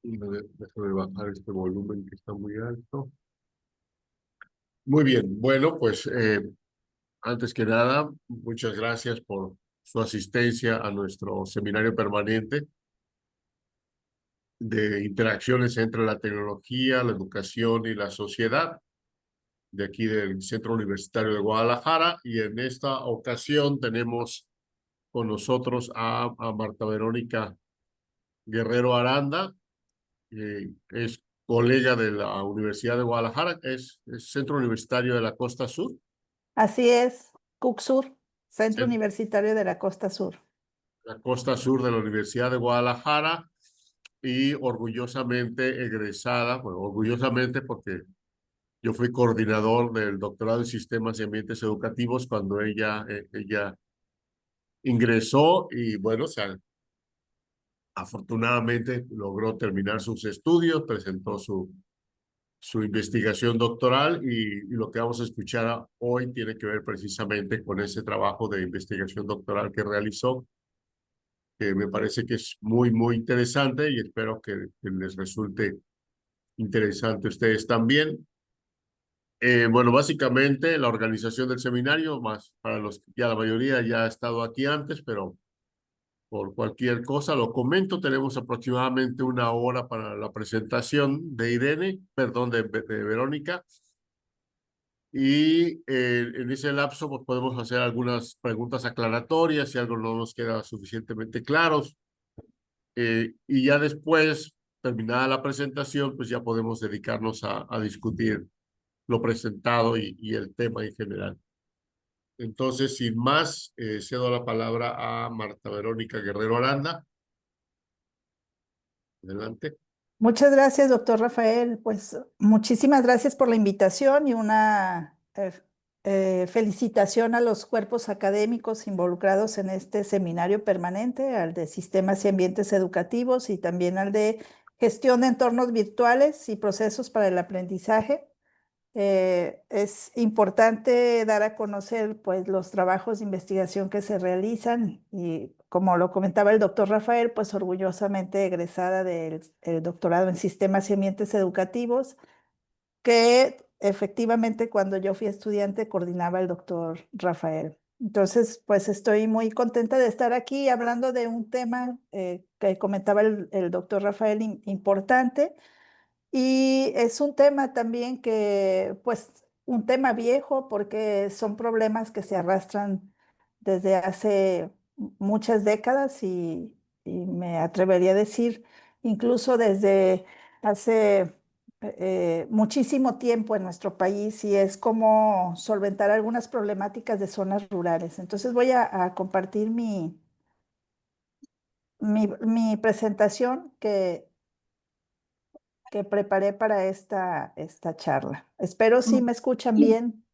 Déjame bajar este volumen que está muy alto. Muy bien, bueno, pues antes que nada, muchas gracias por su asistencia a nuestro seminario permanente de interacciones entre la tecnología, la educación y la sociedad de aquí del Centro Universitario de Guadalajara. Y en esta ocasión tenemos con nosotros a Marta Verónica Guerrero Aranda, es colega de la Universidad de Guadalajara, es Centro Universitario de la Costa Sur. Así es, CUCSUR, Centro Sí, Universitario de la Costa Sur. la Costa Sur de la Universidad de Guadalajara y orgullosamente egresada, bueno, orgullosamente porque yo fui coordinador del doctorado en sistemas y ambientes educativos cuando ella ingresó y bueno, afortunadamente logró terminar sus estudios, presentó su investigación doctoral y lo que vamos a escuchar hoy tiene que ver precisamente con ese trabajo de investigación doctoral que realizó, que me parece que es muy, muy interesante y espero que les resulte interesante a ustedes también. Bueno, básicamente la organización del seminario, más para los que ya la mayoría ya ha estado aquí antes, pero por cualquier cosa lo comento, tenemos aproximadamente una hora para la presentación de Irene, perdón, de Verónica. Y en ese lapso pues, podemos hacer algunas preguntas aclaratorias si algo no nos queda suficientemente claros. Y ya después, terminada la presentación, pues ya podemos dedicarnos a discutir lo presentado y el tema en general. Entonces, sin más, cedo la palabra a Marta Verónica Guerrero Aranda. Adelante. Muchas gracias, doctor Rafael. Pues muchísimas gracias por la invitación y una felicitación a los cuerpos académicos involucrados en este seminario permanente, al de Sistemas y Ambientes Educativos y también al de Gestión de Entornos Virtuales y Procesos para el Aprendizaje. Es importante dar a conocer pues, los trabajos de investigación que se realizan y como lo comentaba el doctor Rafael, pues orgullosamente egresada del el doctorado en Sistemas y Ambientes Educativos, que efectivamente cuando yo fui estudiante coordinaba el doctor Rafael. Entonces, pues estoy muy contenta de estar aquí hablando de un tema que comentaba el doctor Rafael importante y es un tema también que, pues, un tema viejo porque son problemas que se arrastran desde hace muchas décadas y me atrevería a decir incluso desde hace muchísimo tiempo en nuestro país y es como solventar algunas problemáticas de zonas rurales. Entonces voy a compartir mi presentación que preparé para esta charla. Espero si me escuchan bien.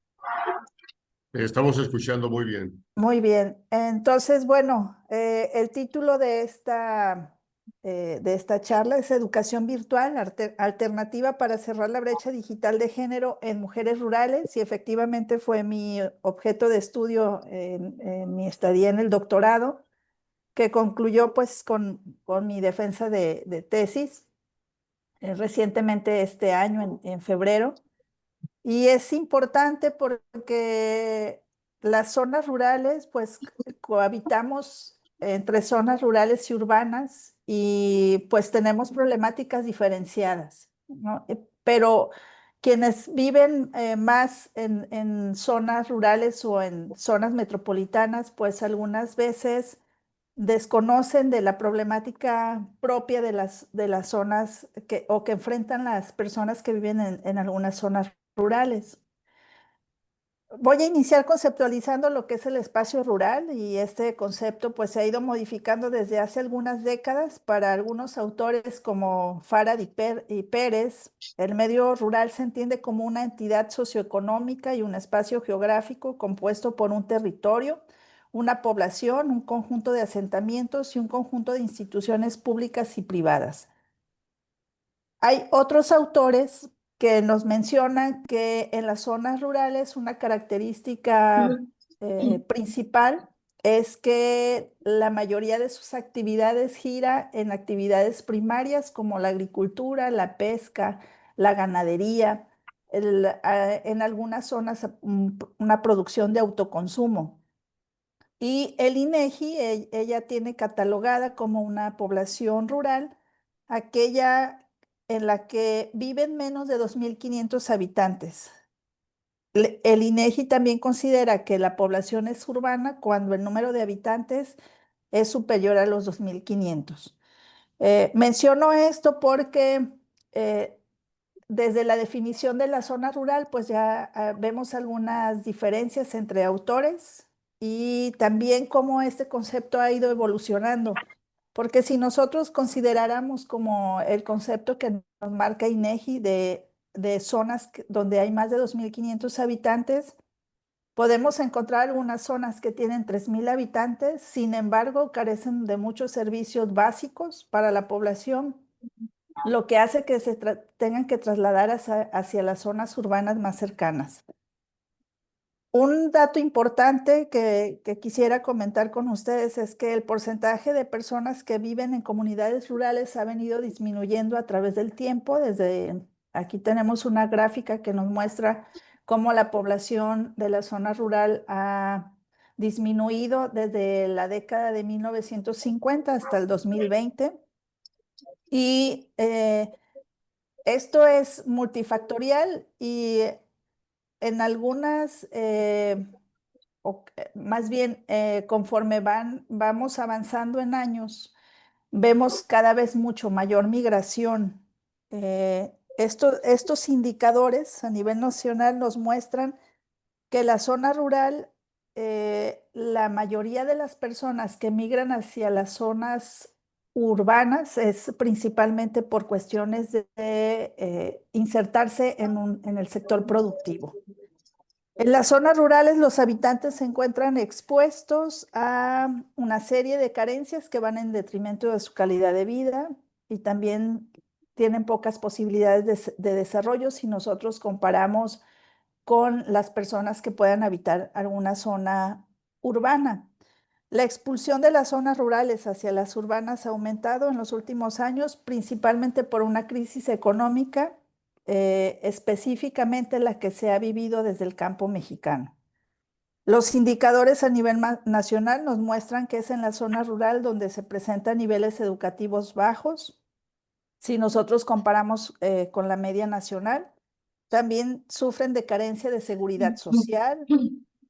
Estamos escuchando muy bien. Muy bien. Entonces, bueno, el título de esta charla es Educación Virtual, Alternativa para cerrar la brecha digital de género en mujeres rurales y efectivamente fue mi objeto de estudio en mi estadía en el doctorado, que concluyó pues con mi defensa de tesis recientemente este año, en febrero. Y es importante porque las zonas rurales, pues cohabitamos entre zonas rurales y urbanas y pues tenemos problemáticas diferenciadas, ¿no? Pero quienes viven más en zonas rurales o en zonas metropolitanas, pues algunas veces desconocen de la problemática propia de las zonas o que enfrentan las personas que viven en algunas zonas rurales. Voy a iniciar conceptualizando lo que es el espacio rural y este concepto pues se ha ido modificando desde hace algunas décadas para algunos autores como Farad y Pérez. El medio rural se entiende como una entidad socioeconómica y un espacio geográfico compuesto por un territorio, una población, un conjunto de asentamientos y un conjunto de instituciones públicas y privadas. Hay otros autores que nos mencionan que en las zonas rurales una característica principal es que la mayoría de sus actividades gira en actividades primarias como la agricultura, la pesca, la ganadería, en algunas zonas una producción de autoconsumo. Y el INEGI, ella tiene catalogada como una población rural aquella en la que viven menos de 2.500 habitantes. El INEGI también considera que la población es urbana cuando el número de habitantes es superior a los 2.500. Menciono esto porque eh, desde la definición de la zona rural, pues ya vemos algunas diferencias entre autores y también cómo este concepto ha ido evolucionando. Porque si nosotros consideráramos como el concepto que nos marca INEGI de zonas donde hay más de 2.500 habitantes, podemos encontrar algunas zonas que tienen 3.000 habitantes, sin embargo, carecen de muchos servicios básicos para la población, lo que hace que se tengan que trasladar hacia las zonas urbanas más cercanas. Un dato importante que quisiera comentar con ustedes es que el porcentaje de personas que viven en comunidades rurales ha venido disminuyendo a través del tiempo. Desde aquí tenemos una gráfica que nos muestra cómo la población de la zona rural ha disminuido desde la década de 1950 hasta el 2020. Y esto es multifactorial y en algunas más bien conforme vamos avanzando en años, vemos cada vez mucho mayor migración. Estos indicadores a nivel nacional nos muestran que la zona rural, la mayoría de las personas que migran hacia las zonas urbanas es principalmente por cuestiones de insertarse en el sector productivo. En las zonas rurales, los habitantes se encuentran expuestos a una serie de carencias que van en detrimento de su calidad de vida y también tienen pocas posibilidades de desarrollo si nosotros comparamos con las personas que puedan habitar alguna zona urbana. La expulsión de las zonas rurales hacia las urbanas ha aumentado en los últimos años, principalmente por una crisis económica, específicamente la que se ha vivido desde el campo mexicano. Los indicadores a nivel nacional nos muestran que es en la zona rural donde se presentan niveles educativos bajos. Si nosotros comparamos con la media nacional, también sufren de carencia de seguridad social,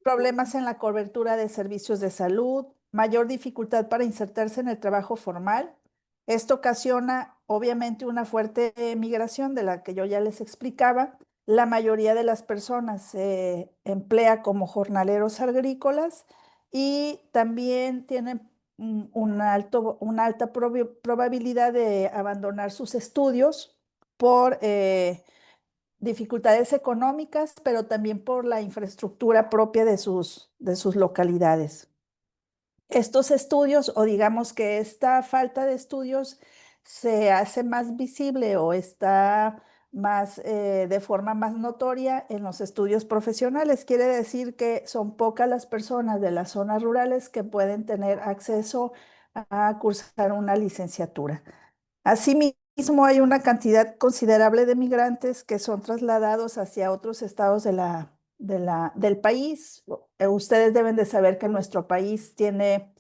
problemas en la cobertura de servicios de salud, mayor dificultad para insertarse en el trabajo formal. Esto ocasiona obviamente una fuerte migración de la que yo ya les explicaba. La mayoría de las personas se emplea como jornaleros agrícolas y también tienen una alta probabilidad de abandonar sus estudios por dificultades económicas, pero también por la infraestructura propia de sus localidades. Estos estudios, o digamos que esta falta de estudios se hace más visible o está más de forma más notoria en los estudios profesionales. Quiere decir que son pocas las personas de las zonas rurales que pueden tener acceso a cursar una licenciatura. Asimismo, hay una cantidad considerable de migrantes que son trasladados hacia otros estados del país. Ustedes deben de saber que nuestro país tiene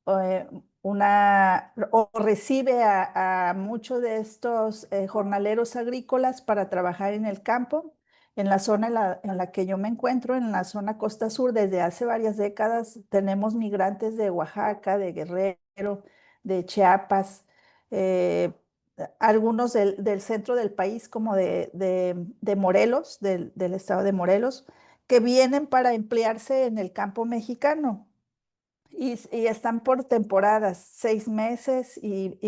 eh, o recibe a muchos de estos jornaleros agrícolas para trabajar en el campo. En la zona en la que yo me encuentro, en la zona costa sur, desde hace varias décadas tenemos migrantes de Oaxaca, de Guerrero, de Chiapas, eh, algunos del centro del país, como de Morelos, del estado de Morelos, que vienen para emplearse en el campo mexicano. Y están por temporadas, 6 meses, y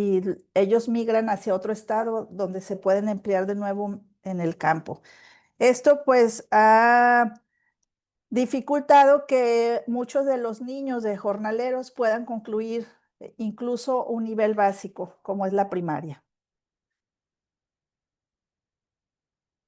ellos migran hacia otro estado donde se pueden emplear de nuevo en el campo. Esto pues ha dificultado que muchos de los niños de jornaleros puedan concluir incluso un nivel básico, como es la primaria.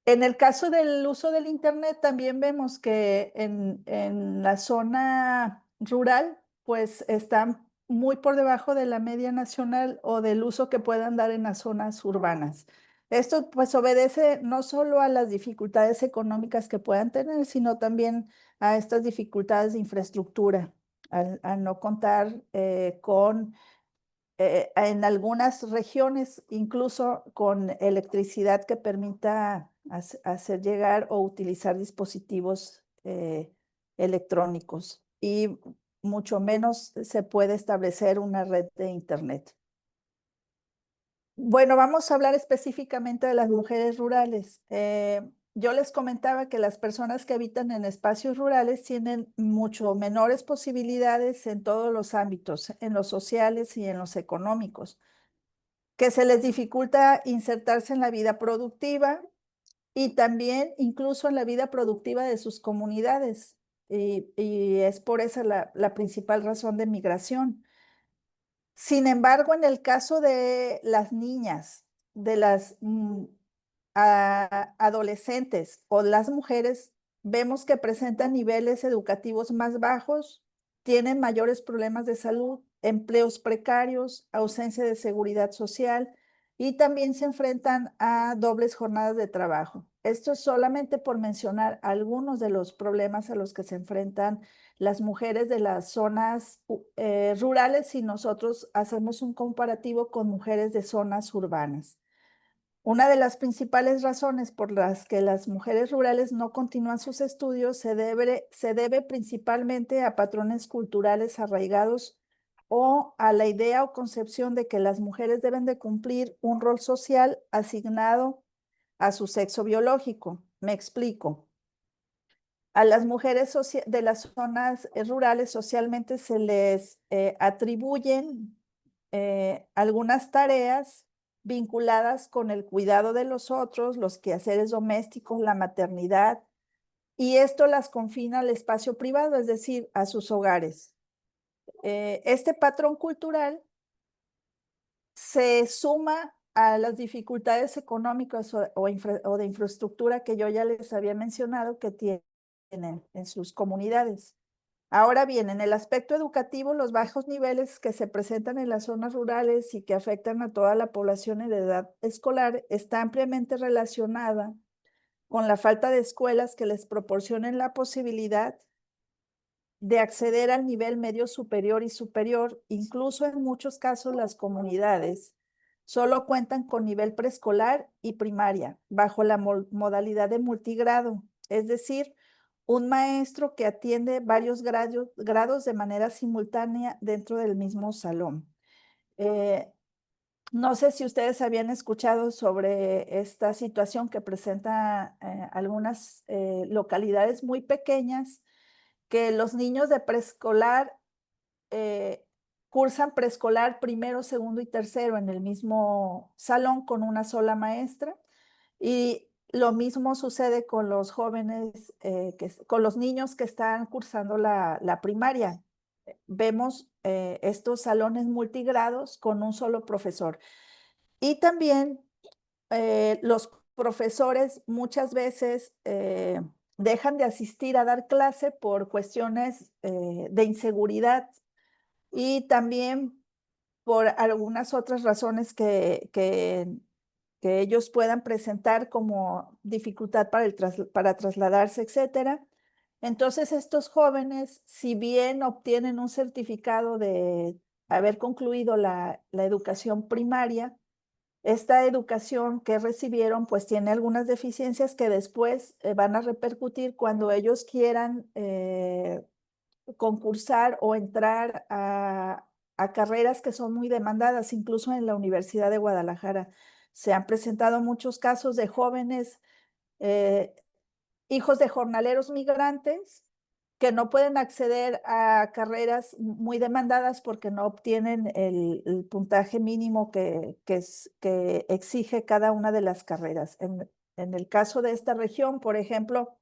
En el caso del uso del Internet, también vemos que en la zona rural pues están muy por debajo de la media nacional o del uso que puedan dar en las zonas urbanas. Esto pues obedece no solo a las dificultades económicas que puedan tener, sino también a estas dificultades de infraestructura, al no contar con en algunas regiones, incluso con electricidad que permita hacer llegar o utilizar dispositivos electrónicos y mucho menos se puede establecer una red de Internet. Bueno, vamos a hablar específicamente de las mujeres rurales. Yo les comentaba que las personas que habitan en espacios rurales tienen mucho menores posibilidades en todos los ámbitos, en los sociales y en los económicos, que se les dificulta insertarse en la vida productiva y también incluso en la vida productiva de sus comunidades. Y es por esa la principal razón de migración. Sin embargo, en el caso de las niñas, de las adolescentes o las mujeres, vemos que presentan niveles educativos más bajos, tienen mayores problemas de salud, empleos precarios, ausencia de seguridad social y también se enfrentan a dobles jornadas de trabajo. Esto es solamente por mencionar algunos de los problemas a los que se enfrentan las mujeres de las zonas rurales si nosotros hacemos un comparativo con mujeres de zonas urbanas. Una de las principales razones por las que las mujeres rurales no continúan sus estudios se debe principalmente a patrones culturales arraigados o a la idea o concepción de que las mujeres deben de cumplir un rol social asignado a su sexo biológico. Me explico. A las mujeres de las zonas rurales socialmente se les atribuyen algunas tareas vinculadas con el cuidado de los otros, los quehaceres domésticos, la maternidad, y esto las confina al espacio privado, es decir, a sus hogares. Este patrón cultural se suma a las dificultades económicas o de infraestructura que yo ya les había mencionado que tienen en sus comunidades. Ahora bien, en el aspecto educativo, los bajos niveles que se presentan en las zonas rurales y que afectan a toda la población en edad escolar está ampliamente relacionada con la falta de escuelas que les proporcionen la posibilidad de acceder al nivel medio superior y superior. Incluso en muchos casos las comunidades solo cuentan con nivel preescolar y primaria bajo la modalidad de multigrado, es decir, un maestro que atiende varios grados de manera simultánea dentro del mismo salón. Eh, no sé si ustedes habían escuchado sobre esta situación que presenta algunas localidades muy pequeñas, que los niños de preescolar eh, cursan preescolar primero, segundo y tercero en el mismo salón con una sola maestra. Y lo mismo sucede con los jóvenes, con los niños que están cursando la primaria. Vemos estos salones multigrados con un solo profesor. Y también los profesores muchas veces dejan de asistir a dar clase por cuestiones de inseguridad y también por algunas otras razones que ellos puedan presentar como dificultad para trasladarse, etcétera. Entonces, estos jóvenes, si bien obtienen un certificado de haber concluido la educación primaria, esta educación que recibieron, pues tiene algunas deficiencias que después van a repercutir cuando ellos quieran concursar o entrar a carreras que son muy demandadas, incluso en la Universidad de Guadalajara. Se han presentado muchos casos de jóvenes, eh, hijos de jornaleros migrantes, que no pueden acceder a carreras muy demandadas porque no obtienen el puntaje mínimo que exige cada una de las carreras. En el caso de esta región, por ejemplo,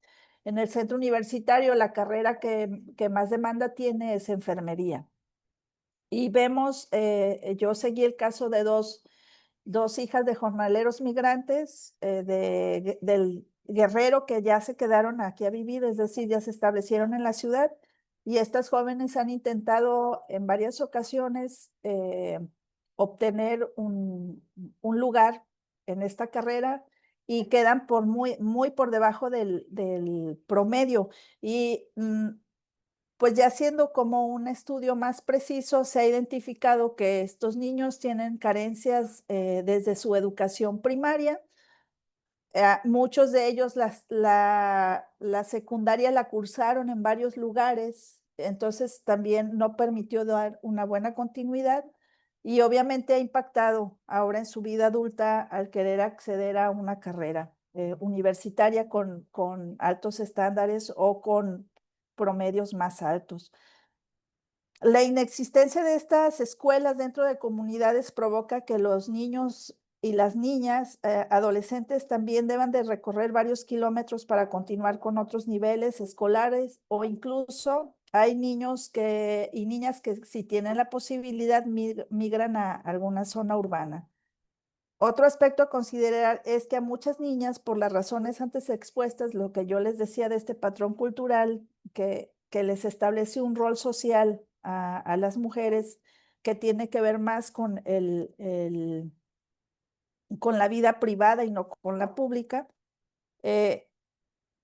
en el centro universitario, la carrera que más demanda tiene es enfermería. Y vemos, yo seguí el caso de dos hijas de jornaleros migrantes del Guerrero que ya se quedaron aquí a vivir, es decir, ya se establecieron en la ciudad y estas jóvenes han intentado en varias ocasiones obtener un lugar en esta carrera y quedan por muy por debajo del promedio. Y pues ya siendo como un estudio más preciso, se ha identificado que estos niños tienen carencias desde su educación primaria. Muchos de ellos la secundaria la cursaron en varios lugares, entonces también no permitió dar una buena continuidad y obviamente ha impactado ahora en su vida adulta al querer acceder a una carrera universitaria con altos estándares o con promedios más altos. La inexistencia de estas escuelas dentro de comunidades provoca que los niños y las niñas, adolescentes también deban de recorrer varios kilómetros para continuar con otros niveles escolares o incluso hay niños y niñas que si tienen la posibilidad migran a alguna zona urbana. Otro aspecto a considerar es que a muchas niñas, por las razones antes expuestas, lo que yo les decía de este patrón cultural que les establece un rol social a las mujeres que tiene que ver más con con la vida privada y no con la pública, eh,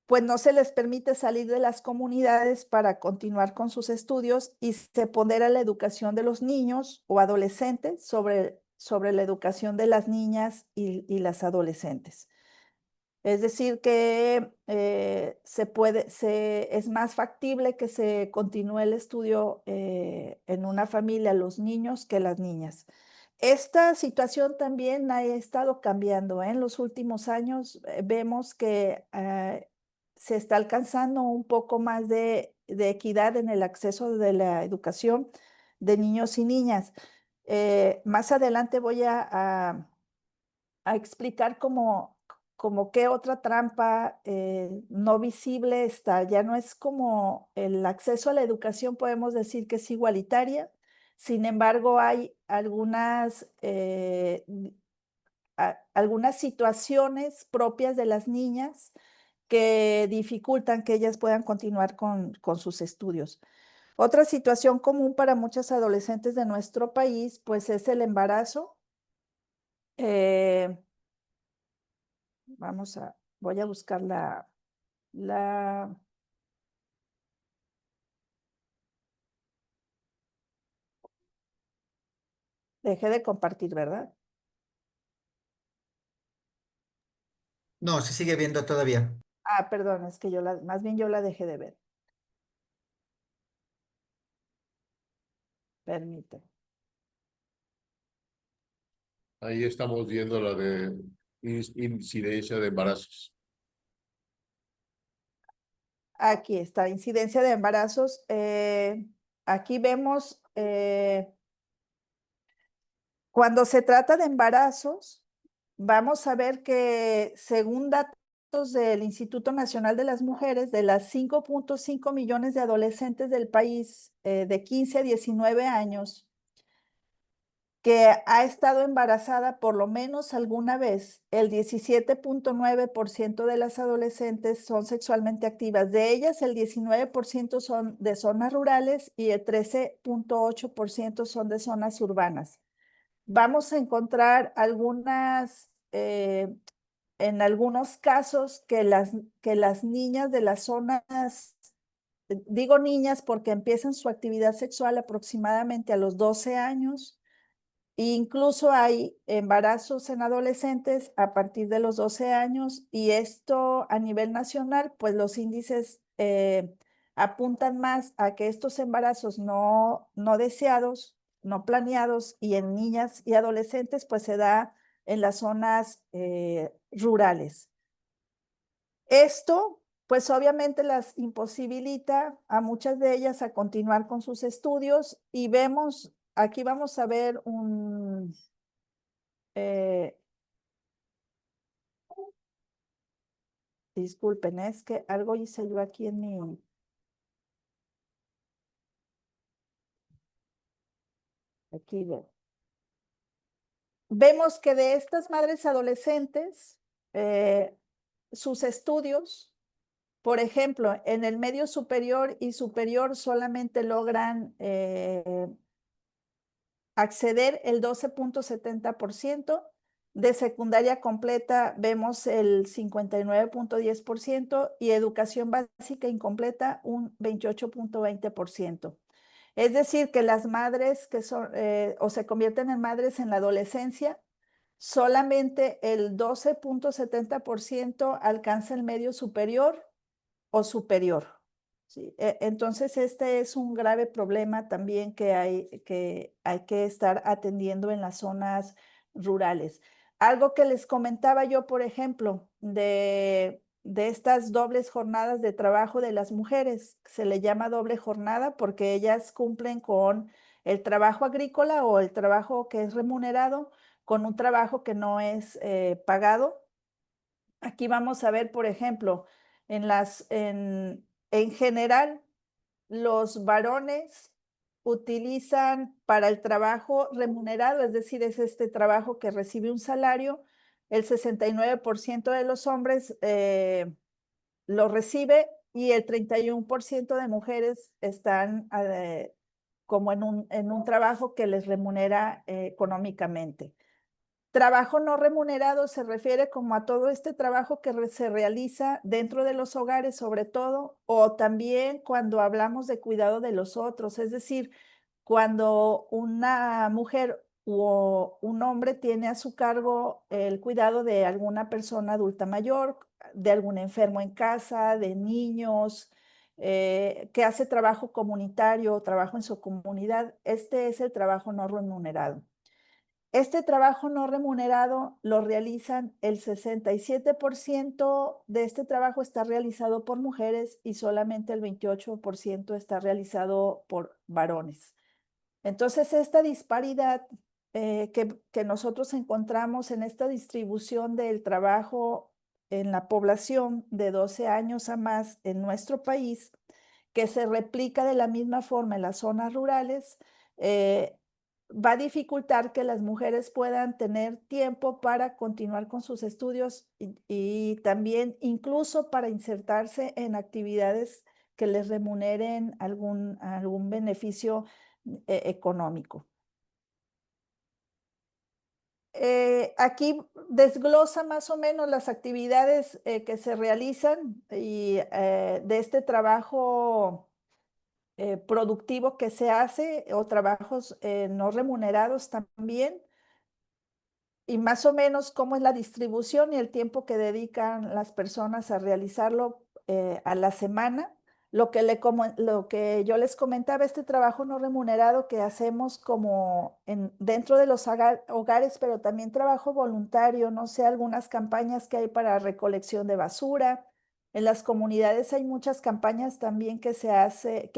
pues no se les permite salir de las comunidades para continuar con sus estudios y se pondera la educación de los niños o adolescentes sobre la educación de las niñas y las adolescentes. Es decir, que es más factible que se continúe el estudio en una familia, los niños que las niñas. Esta situación también ha estado cambiando, ¿eh? En los últimos años vemos que se está alcanzando un poco más de equidad en el acceso de la educación de niños y niñas. Más adelante voy a explicar como qué otra trampa no visible está. Ya no es como el acceso a la educación, podemos decir que es igualitaria. Sin embargo, hay algunas situaciones propias de las niñas que dificultan que ellas puedan continuar con sus estudios. Otra situación común para muchas adolescentes de nuestro país, pues es el embarazo. Eh, voy a buscar la, dejé de compartir, ¿verdad? No, se sigue viendo todavía. Perdón, es que más bien yo la dejé de ver. Permíteme. Ahí estamos viendo la de incidencia de embarazos. Aquí está, incidencia de embarazos. Aquí vemos, cuando se trata de embarazos, vamos a ver que según datos del Instituto Nacional de las Mujeres, de las 5.5 millones de adolescentes del país de 15 a 19 años, que ha estado embarazada por lo menos alguna vez, el 17.9% de las adolescentes son sexualmente activas. De ellas, el 19% son de zonas rurales y el 13.8% son de zonas urbanas. Vamos a encontrar en algunos casos que las niñas de las zonas, digo niñas porque empiezan su actividad sexual aproximadamente a los 12 años. Incluso hay embarazos en adolescentes a partir de los 12 años y esto a nivel nacional, pues los índices apuntan más a que estos embarazos no deseados, no planeados y en niñas y adolescentes, pues se da en las zonas rurales. Esto, pues obviamente las imposibilita a muchas de ellas a continuar con sus estudios y vemos, aquí vamos a ver eh, disculpen, es que algo hice yo aquí en aquí vemos que de estas madres adolescentes, sus estudios Por ejemplo, en el medio superior y superior solamente logran acceder el 12.70%. De secundaria completa vemos el 59.10% y educación básica incompleta un 28.20%. Es decir, que las madres que son o se convierten en madres en la adolescencia, solamente el 12.70% alcanza el medio superior o superior. ¿Sí? Entonces, este es un grave problema también que hay que estar atendiendo en las zonas rurales. Algo que les comentaba yo, por ejemplo, de estas dobles jornadas de trabajo de las mujeres, se le llama doble jornada porque ellas cumplen con el trabajo agrícola o el trabajo que es remunerado con un trabajo que no es pagado. Aquí vamos a ver, por ejemplo, en general, los varones utilizan para el trabajo remunerado, es decir, es este trabajo que recibe un salario, el 69% de los hombres lo recibe y el 31% de mujeres están como en un trabajo que les remunera económicamente. Trabajo no remunerado se refiere como a todo este trabajo que se realiza dentro de los hogares, sobre todo, o también cuando hablamos de cuidado de los otros, es decir, cuando una mujer o un hombre tiene a su cargo el cuidado de alguna persona adulta mayor, de algún enfermo en casa, de niños, que hace trabajo comunitario, trabajo en su comunidad, este es el trabajo no remunerado. Este trabajo no remunerado lo realizan el 67% de este trabajo está realizado por mujeres y solamente el 28% está realizado por varones. Entonces, esta disparidad que nosotros encontramos en esta distribución del trabajo en la población de 12 años a más en nuestro país, que se replica de la misma forma en las zonas rurales, eh, va a dificultar que las mujeres puedan tener tiempo para continuar con sus estudios y también incluso para insertarse en actividades que les remuneren algún beneficio económico. Aquí desglosa más o menos las actividades que se realizan y de este trabajo productivo que se hace o trabajos no remunerados también y más o menos cómo es la distribución y el tiempo que dedican las personas a realizarlo a la semana. Lo que yo les comentaba, este trabajo no remunerado que hacemos como dentro de los hogares, pero también trabajo voluntario, no sé, algunas campañas que hay para recolección de basura. En las comunidades hay muchas campañas también que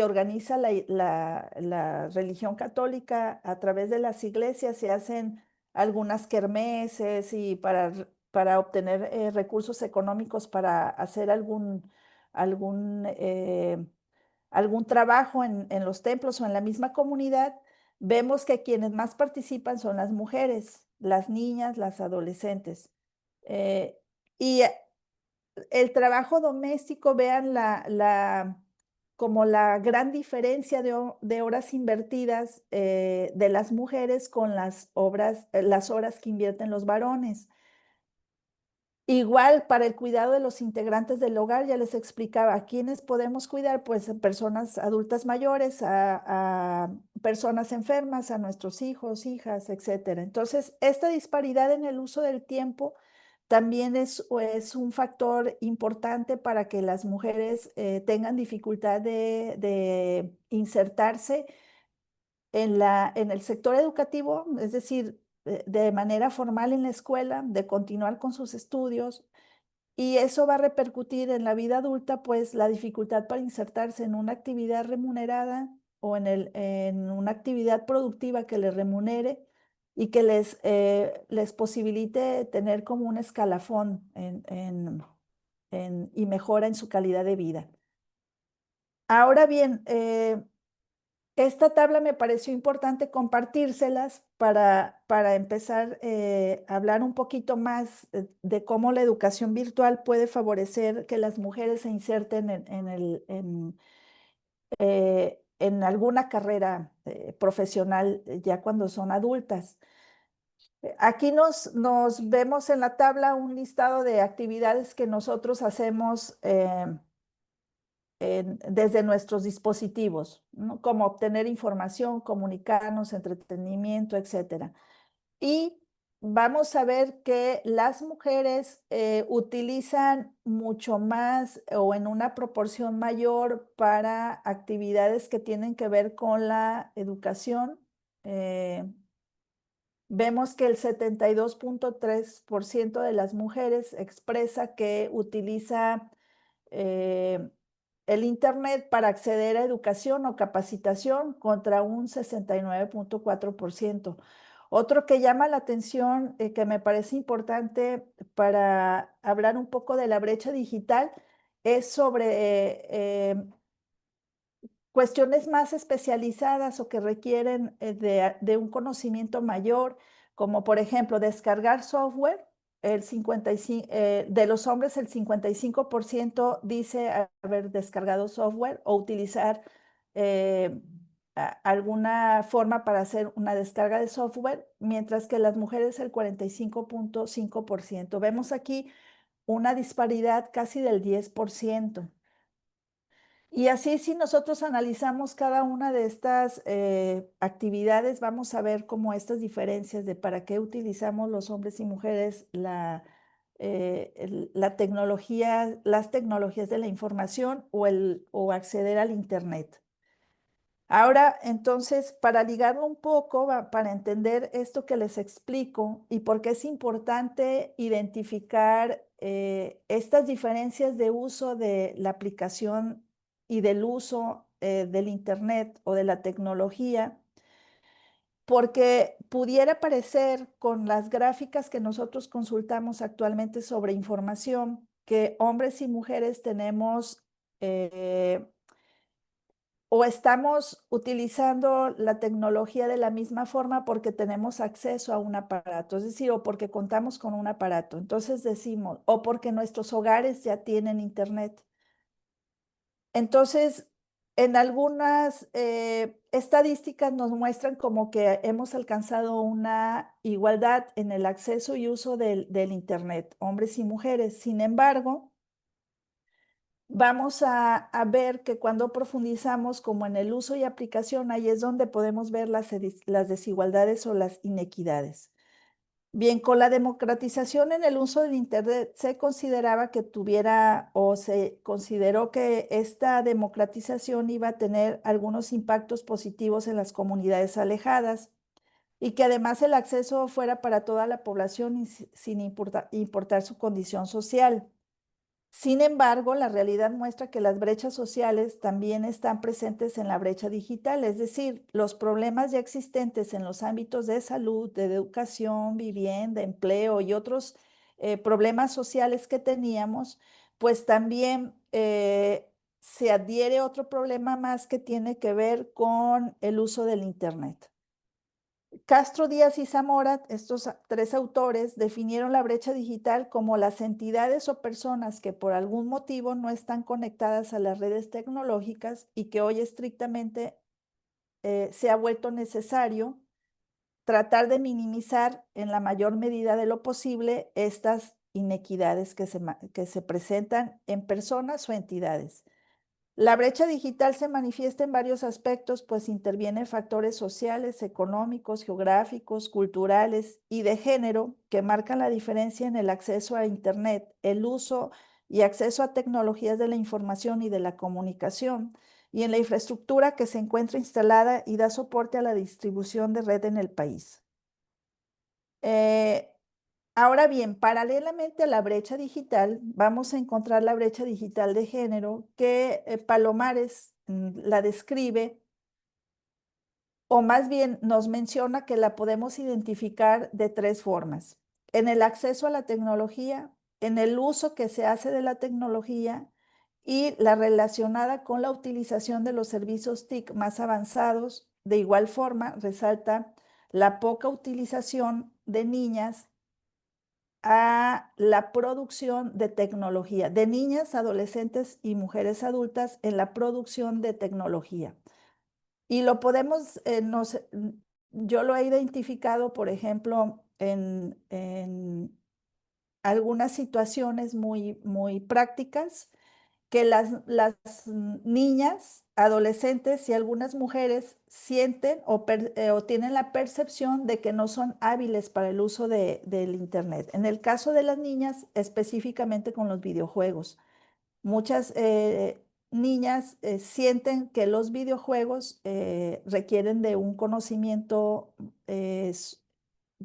organiza la religión católica a través de las iglesias, se hacen algunas kermeses y para obtener recursos económicos para hacer algún, eh, algún trabajo en los templos o en la misma comunidad, vemos que quienes más participan son las mujeres, las niñas, las adolescentes. Eh, y el trabajo doméstico, vean como la gran diferencia de horas invertidas de las mujeres con las horas que invierten los varones. Igual para el cuidado de los integrantes del hogar, ya les explicaba, ¿a quiénes podemos cuidar? Pues a personas adultas mayores, a personas enfermas, a nuestros hijos, hijas, etcétera. Entonces, esta disparidad en el uso del tiempo también es un factor importante para que las mujeres tengan dificultad de insertarse en el sector educativo, es decir, de manera formal en la escuela, de continuar con sus estudios, y eso va a repercutir en la vida adulta, pues la dificultad para insertarse en una actividad remunerada o en una actividad productiva que les remunere y que les posibilite tener como un escalafón y mejora en su calidad de vida. Ahora bien, Esta tabla me pareció importante compartírselas para empezar a hablar un poquito más de cómo la educación virtual puede favorecer que las mujeres se inserten en alguna carrera profesional ya cuando son adultas. Aquí nos vemos en la tabla un listado de actividades que nosotros hacemos desde nuestros dispositivos, ¿no? Como obtener información, comunicarnos, entretenimiento, etcétera. Y vamos a ver que las mujeres utilizan mucho más o en una proporción mayor para actividades que tienen que ver con la educación. Vemos que el 72.3% de las mujeres expresa que utiliza el Internet para acceder a educación o capacitación contra un 69.4%. Otro que llama la atención, que me parece importante para hablar un poco de la brecha digital, es sobre cuestiones más especializadas o que requieren de un conocimiento mayor, como por ejemplo descargar software. El 55, de los hombres, el 55% dice haber descargado software o utilizar alguna forma para hacer una descarga de software, mientras que las mujeres el 45.5%. Vemos aquí una disparidad casi del 10%. Y así, si nosotros analizamos cada una de estas actividades, vamos a ver cómo estas diferencias de para qué utilizamos los hombres y mujeres la tecnología, las tecnologías de la información o acceder al Internet. Ahora, entonces, para ligarlo un poco, para entender esto que les explico y por qué es importante identificar estas diferencias de uso de la aplicación y del uso del Internet o de la tecnología, porque pudiera parecer con las gráficas que nosotros consultamos actualmente sobre información que hombres y mujeres tenemos o estamos utilizando la tecnología de la misma forma porque tenemos acceso a un aparato, es decir, o porque contamos con un aparato. Entonces decimos, o porque nuestros hogares ya tienen Internet. Entonces, en algunas estadísticas nos muestran como que hemos alcanzado una igualdad en el acceso y uso del Internet, hombres y mujeres. Sin embargo, vamos a ver que cuando profundizamos como en el uso y aplicación, ahí es donde podemos ver las desigualdades o las inequidades. Bien, con la democratización en el uso del Internet se consideraba que tuviera o se consideró que esta democratización iba a tener algunos impactos positivos en las comunidades alejadas y que además el acceso fuera para toda la población y sin importar su condición social. Sin embargo, la realidad muestra que las brechas sociales también están presentes en la brecha digital, es decir, los problemas ya existentes en los ámbitos de salud, de educación, vivienda, empleo y otros problemas sociales que teníamos, pues también se adhiere otro problema más que tiene que ver con el uso del Internet. Castro, Díaz y Zamora, estos tres autores, definieron la brecha digital como las entidades o personas que por algún motivo no están conectadas a las redes tecnológicas y que hoy estrictamente se ha vuelto necesario tratar de minimizar en la mayor medida de lo posible estas inequidades que se presentan en personas o entidades. La brecha digital se manifiesta en varios aspectos, pues intervienen factores sociales, económicos, geográficos, culturales y de género que marcan la diferencia en el acceso a Internet, el uso y acceso a tecnologías de la información y de la comunicación, y en la infraestructura que se encuentra instalada y da soporte a la distribución de red en el país. Ahora bien, paralelamente a la brecha digital, vamos a encontrar la brecha digital de género que Palomares la describe, o más bien nos menciona que la podemos identificar de tres formas: en el acceso a la tecnología, en el uso que se hace de la tecnología y la relacionada con la utilización de los servicios TIC más avanzados. De igual forma, resalta la poca utilización de niñas a la producción de tecnología, de niñas, adolescentes y mujeres adultas en la producción de tecnología. Y lo podemos, yo lo he identificado, por ejemplo, en algunas situaciones muy prácticas, que las niñas, adolescentes y algunas mujeres sienten o tienen la percepción de que no son hábiles para el uso del Internet. En el caso de las niñas, específicamente con los videojuegos. Muchas niñas sienten que los videojuegos requieren de un conocimiento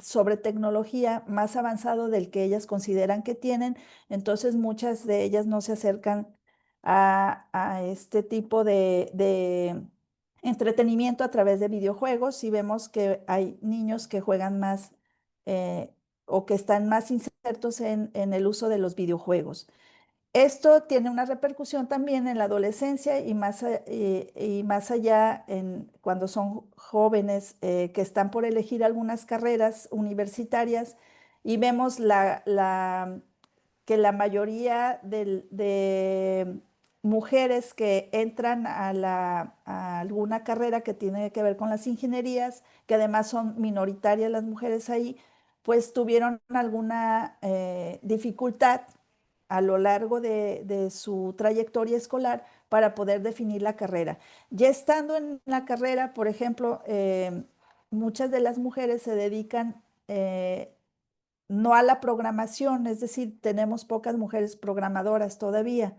sobre tecnología más avanzado del que ellas consideran que tienen, entonces muchas de ellas no se acercan a este tipo de entretenimiento a través de videojuegos, y vemos que hay niños que juegan más o que están más insertos en el uso de los videojuegos. Esto tiene una repercusión también en la adolescencia y más allá cuando son jóvenes que están por elegir algunas carreras universitarias, y vemos que la mayoría de mujeres que entran a alguna carrera que tiene que ver con las ingenierías, que además son minoritarias las mujeres ahí, pues tuvieron alguna dificultad a lo largo de su trayectoria escolar para poder definir la carrera. Ya estando en la carrera, por ejemplo, muchas de las mujeres se dedican no a la programación, es decir, tenemos pocas mujeres programadoras todavía.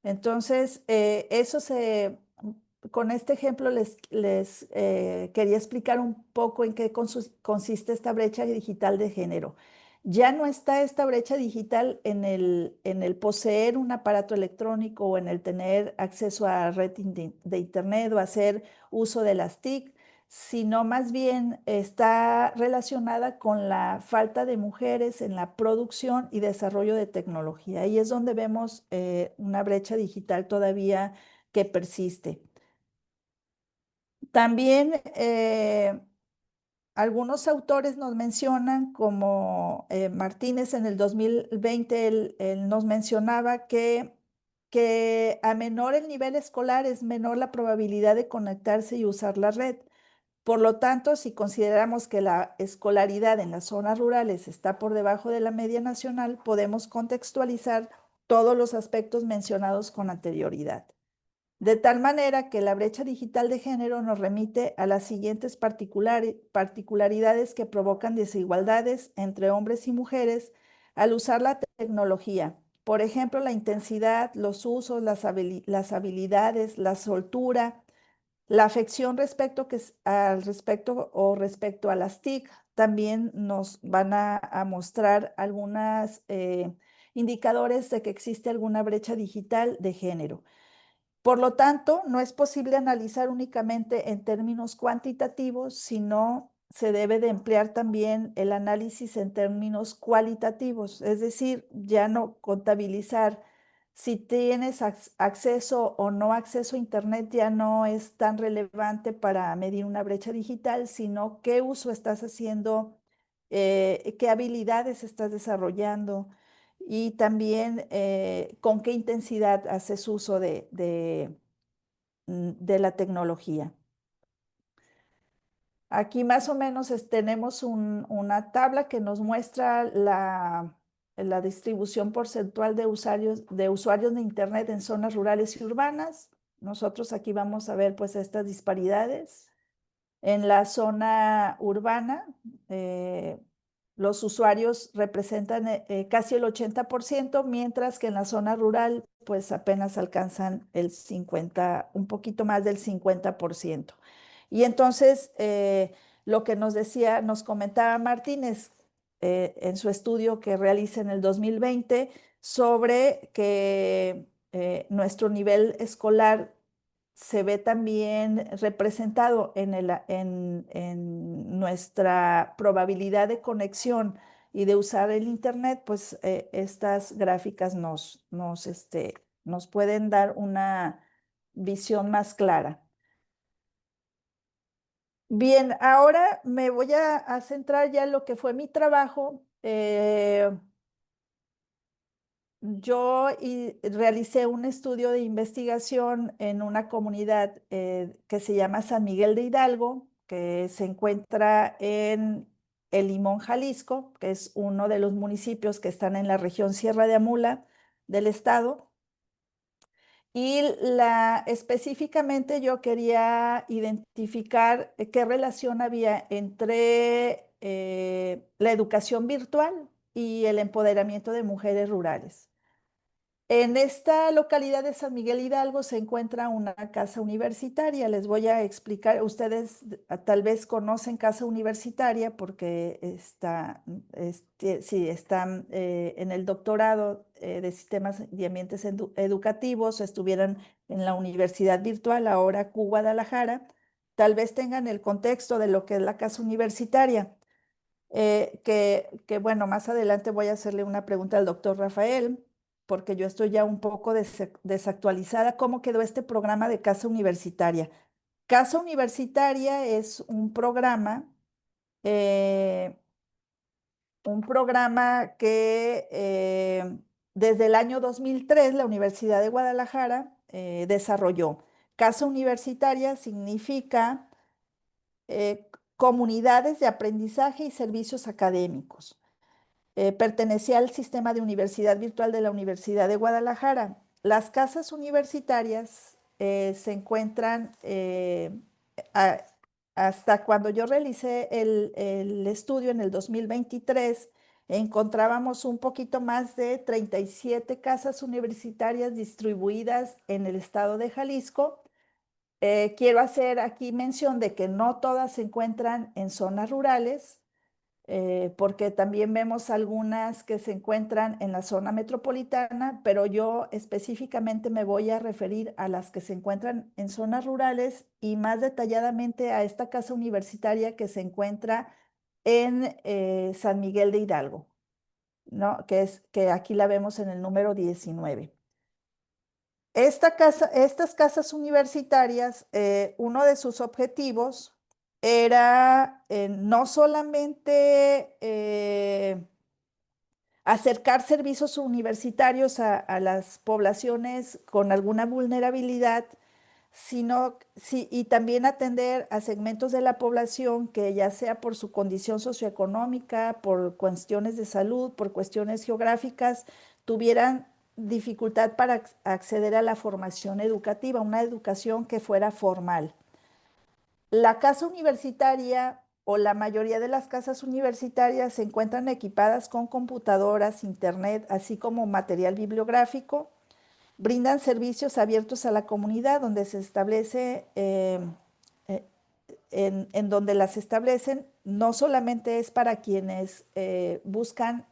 Entonces, con este ejemplo les quería explicar un poco en qué consiste esta brecha digital de género. Ya no está esta brecha digital en el poseer un aparato electrónico o en el tener acceso a red de Internet o hacer uso de las TIC, sino más bien está relacionada con la falta de mujeres en la producción y desarrollo de tecnología. Ahí es donde vemos una brecha digital todavía que persiste. También algunos autores nos mencionan, como Martínez en el 2020, él nos mencionaba que a menor el nivel escolar es menor la probabilidad de conectarse y usar la red. Por lo tanto, si consideramos que la escolaridad en las zonas rurales está por debajo de la media nacional, podemos contextualizar todos los aspectos mencionados con anterioridad. De tal manera que la brecha digital de género nos remite a las siguientes particularidades que provocan desigualdades entre hombres y mujeres al usar la tecnología. Por ejemplo, la intensidad, los usos, las habilidades, la soltura, la afección respecto a las TIC. También nos van a mostrar algunos indicadores de que existe alguna brecha digital de género. Por lo tanto, no es posible analizar únicamente en términos cuantitativos, sino se debe de emplear también el análisis en términos cualitativos, es decir, ya no contabilizar si tienes acceso o no acceso a Internet, ya no es tan relevante para medir una brecha digital, sino qué uso estás haciendo, qué habilidades estás desarrollando y también con qué intensidad haces uso de la tecnología. Aquí más o menos tenemos una tabla que nos muestra la distribución porcentual de usuarios de Internet en zonas rurales y urbanas. Nosotros aquí vamos a ver pues estas disparidades. En la zona urbana, los usuarios representan casi el 80%, mientras que en la zona rural, pues apenas alcanzan el 50, un poquito más del 50%. Y entonces, lo que nos comentaba Martínez en su estudio que realiza en el 2020 sobre que nuestro nivel escolar se ve también representado en nuestra probabilidad de conexión y de usar el Internet, pues estas gráficas nos nos pueden dar una visión más clara. Bien, ahora me voy a centrar ya en lo que fue mi trabajo. Yo realicé un estudio de investigación en una comunidad que se llama San Miguel de Hidalgo, que se encuentra en El Limón, Jalisco, que es uno de los municipios que están en la región Sierra de Amula del estado. Y específicamente yo quería identificar qué relación había entre la educación virtual y el empoderamiento de mujeres rurales. En esta localidad de San Miguel Hidalgo se encuentra una casa universitaria. Les voy a explicar, ustedes tal vez conocen casa universitaria porque sí, están en el doctorado de sistemas y ambientes educativos, estuvieran en la universidad virtual, ahora Q Guadalajara. Tal vez tengan el contexto de lo que es la casa universitaria. Bueno, más adelante voy a hacerle una pregunta al doctor Rafael, porque yo estoy ya un poco desactualizada. ¿Cómo quedó este programa de Casa Universitaria? Casa Universitaria es eh, un programa que desde el año 2003 la Universidad de Guadalajara desarrolló. Casa Universitaria significa comunidades de aprendizaje y servicios académicos. Pertenecía al sistema de universidad virtual de la Universidad de Guadalajara. Las casas universitarias se encuentran a- hasta cuando yo realicé el estudio en el 2023, encontrábamos un poquito más de 37 casas universitarias distribuidas en el estado de Jalisco. Quiero hacer aquí mención de que no todas se encuentran en zonas rurales, porque también vemos algunas que se encuentran en la zona metropolitana, pero yo específicamente me voy a referir a las que se encuentran en zonas rurales y más detalladamente a esta casa universitaria que se encuentra en San Miguel de Hidalgo, ¿no? Que aquí la vemos en el número 19. Estas casas universitarias, uno de sus objetivos era no solamente acercar servicios universitarios a las poblaciones con alguna vulnerabilidad, y también atender a segmentos de la población que ya sea por su condición socioeconómica, por cuestiones de salud, por cuestiones geográficas, tuvieran dificultad para acceder a la formación educativa, una educación que fuera formal. La casa universitaria o la mayoría de las casas universitarias se encuentran equipadas con computadoras, internet, así como material bibliográfico. Brindan servicios abiertos a la comunidad donde se establece, eh, en donde las establecen, no solamente es para quienes buscan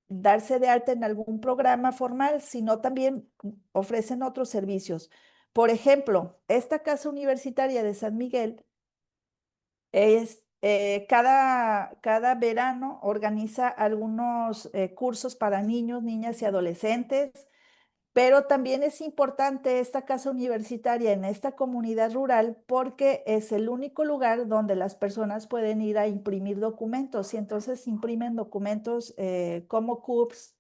darse de alta en algún programa formal, sino también ofrecen otros servicios. Por ejemplo, esta casa universitaria de San Miguel cada verano organiza algunos cursos para niños, niñas y adolescentes, pero también es importante esta casa universitaria en esta comunidad rural porque es el único lugar donde las personas pueden ir a imprimir documentos y entonces imprimen documentos como CURPS,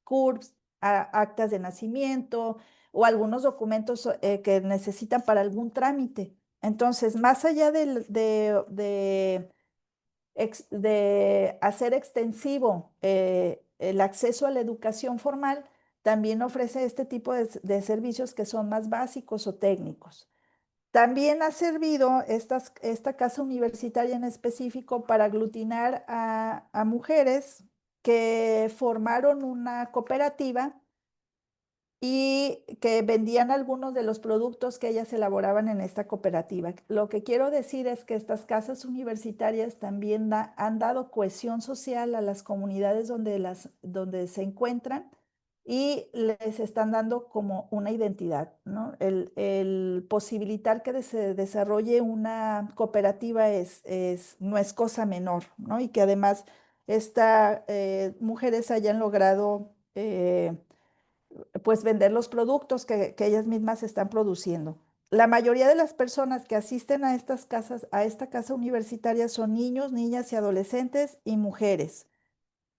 actas de nacimiento o algunos documentos que necesitan para algún trámite. Entonces, más allá de hacer extensivo el acceso a la educación formal, también ofrece este tipo de servicios que son más básicos o técnicos. También ha servido esta casa universitaria en específico para aglutinar a mujeres que formaron una cooperativa y que vendían algunos de los productos que ellas elaboraban en esta cooperativa. Lo que quiero decir es que estas casas universitarias también han dado cohesión social a las comunidades donde se encuentran y les están dando como una identidad, ¿no? El posibilitar que se desarrolle una cooperativa no es cosa menor, ¿no? Y que además estas mujeres hayan logrado pues vender los productos que ellas mismas están produciendo. La mayoría de las personas que asisten a estas casas, a esta casa universitaria, son niños, niñas y adolescentes y mujeres.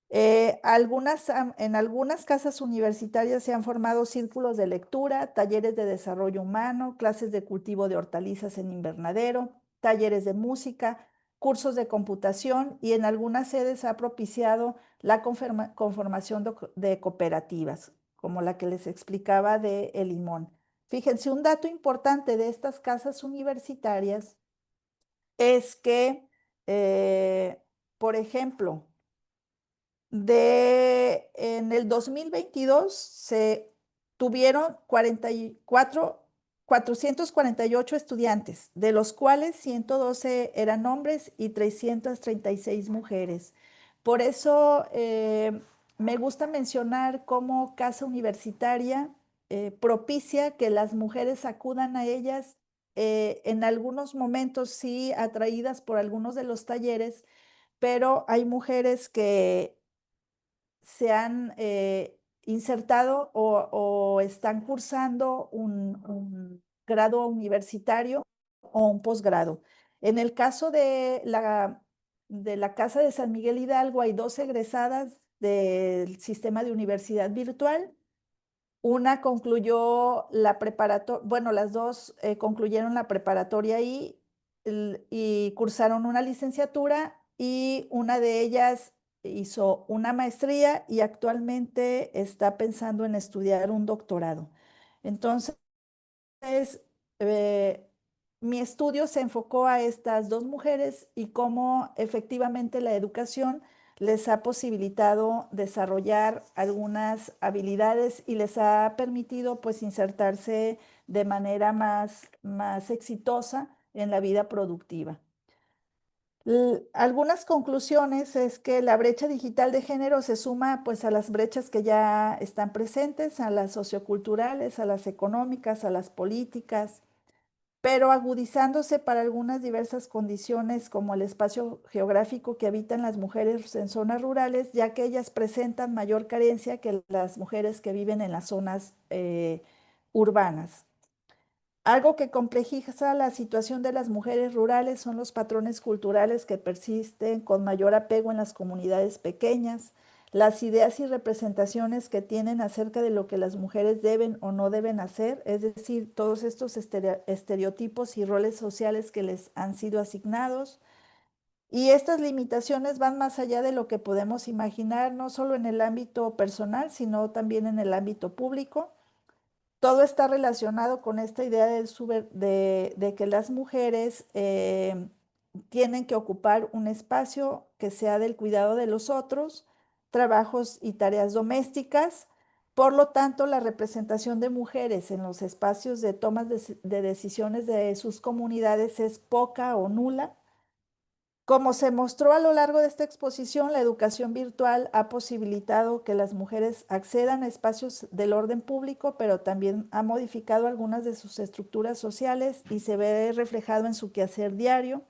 En algunas casas universitarias se han formado círculos de lectura, talleres de desarrollo humano, clases de cultivo de hortalizas en invernadero, talleres de música, cursos de computación, y en algunas sedes ha propiciado la conformación de cooperativas, como la que les explicaba de El Limón. Fíjense, un dato importante de estas casas universitarias es que, por ejemplo, en el 2022 se tuvieron 448 estudiantes, de los cuales 112 eran hombres y 336 mujeres. Por eso me gusta mencionar cómo Casa Universitaria propicia que las mujeres acudan a ellas, en algunos momentos sí atraídas por algunos de los talleres, pero hay mujeres que se han insertado o están cursando un grado universitario o un posgrado. En el caso de la Casa de San Miguel Hidalgo, hay 2 egresadas del sistema de universidad virtual. Una concluyó la preparatoria, bueno, las dos concluyeron la preparatoria ahí y cursaron una licenciatura, y una de ellas hizo una maestría y actualmente está pensando en estudiar un doctorado. Entonces, eh, mi estudio se enfocó a estas 2 mujeres y cómo efectivamente la educación les ha posibilitado desarrollar algunas habilidades y les ha permitido pues insertarse de manera más exitosa en la vida productiva. Algunas conclusiones es que la brecha digital de género se suma pues a las brechas que ya están presentes, a las socioculturales, a las económicas, a las políticas, pero agudizándose para algunas diversas condiciones como el espacio geográfico que habitan las mujeres en zonas rurales, ya que ellas presentan mayor carencia que las mujeres que viven en las zonas urbanas. Algo que complejiza la situación de las mujeres rurales son los patrones culturales que persisten con mayor apego en las comunidades pequeñas, las ideas y representaciones que tienen acerca de lo que las mujeres deben o no deben hacer, es decir, todos estos estereotipos y roles sociales que les han sido asignados. Y estas limitaciones van más allá de lo que podemos imaginar, no solo en el ámbito personal, sino también en el ámbito público. Todo está relacionado con esta idea de que las mujeres tienen que ocupar un espacio que sea del cuidado de los otros, trabajos y tareas domésticas. Por lo tanto, la representación de mujeres en los espacios de tomas de decisiones de sus comunidades es poca o nula. Como se mostró a lo largo de esta exposición, la educación virtual ha posibilitado que las mujeres accedan a espacios del orden público, pero también ha modificado algunas de sus estructuras sociales y se ve reflejado en su quehacer diario,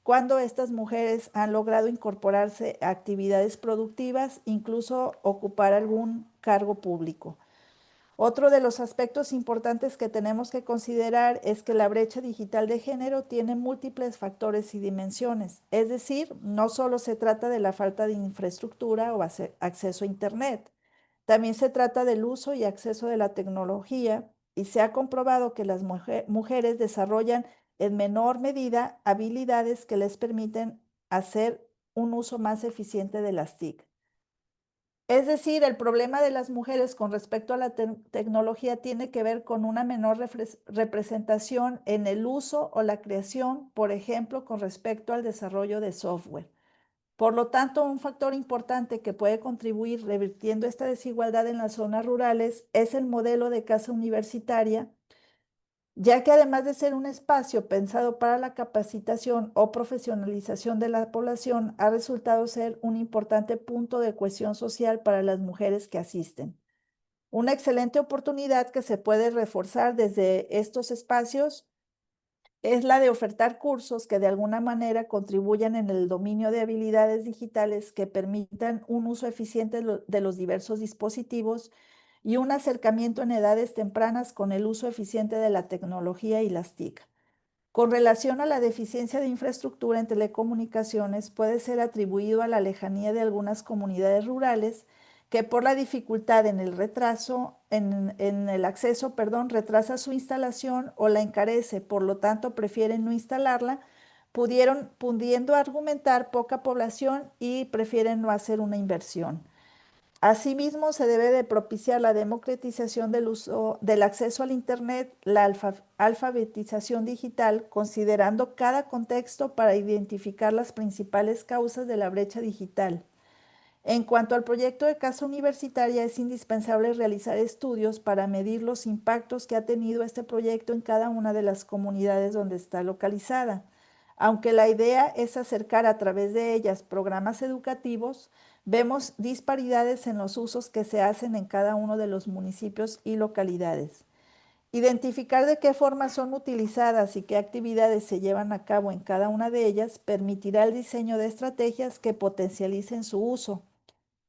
cuando estas mujeres han logrado incorporarse a actividades productivas, incluso ocupar algún cargo público. Otro de los aspectos importantes que tenemos que considerar es que la brecha digital de género tiene múltiples factores y dimensiones, es decir, no solo se trata de la falta de infraestructura o acceso a Internet, también se trata del uso y acceso de la tecnología, y se ha comprobado que las mujeres desarrollan en menor medida habilidades que les permiten hacer un uso más eficiente de las TIC. Es decir, el problema de las mujeres con respecto a la tecnología tiene que ver con una menor representación en el uso o la creación, por ejemplo, con respecto al desarrollo de software. Por lo tanto, un factor importante que puede contribuir revirtiendo esta desigualdad en las zonas rurales es el modelo de casa universitaria, ya que además de ser un espacio pensado para la capacitación o profesionalización de la población, ha resultado ser un importante punto de cohesión social para las mujeres que asisten. Una excelente oportunidad que se puede reforzar desde estos espacios es la de ofertar cursos que de alguna manera contribuyan en el dominio de habilidades digitales que permitan un uso eficiente de los diversos dispositivos y un acercamiento en edades tempranas con el uso eficiente de la tecnología y las TIC. Con relación a la deficiencia de infraestructura en telecomunicaciones, puede ser atribuido a la lejanía de algunas comunidades rurales que por la dificultad en el acceso, retrasa su instalación o la encarece, por lo tanto prefieren no instalarla, pudiendo argumentar poca población y prefieren no hacer una inversión. Asimismo, se debe de propiciar la democratización del uso del acceso al Internet, la alfabetización digital, considerando cada contexto para identificar las principales causas de la brecha digital. En cuanto al proyecto de casa universitaria, es indispensable realizar estudios para medir los impactos que ha tenido este proyecto en cada una de las comunidades donde está localizada. Aunque la idea es acercar a través de ellas programas educativos, vemos disparidades en los usos que se hacen en cada uno de los municipios y localidades. Identificar de qué forma son utilizadas y qué actividades se llevan a cabo en cada una de ellas permitirá el diseño de estrategias que potencialicen su uso.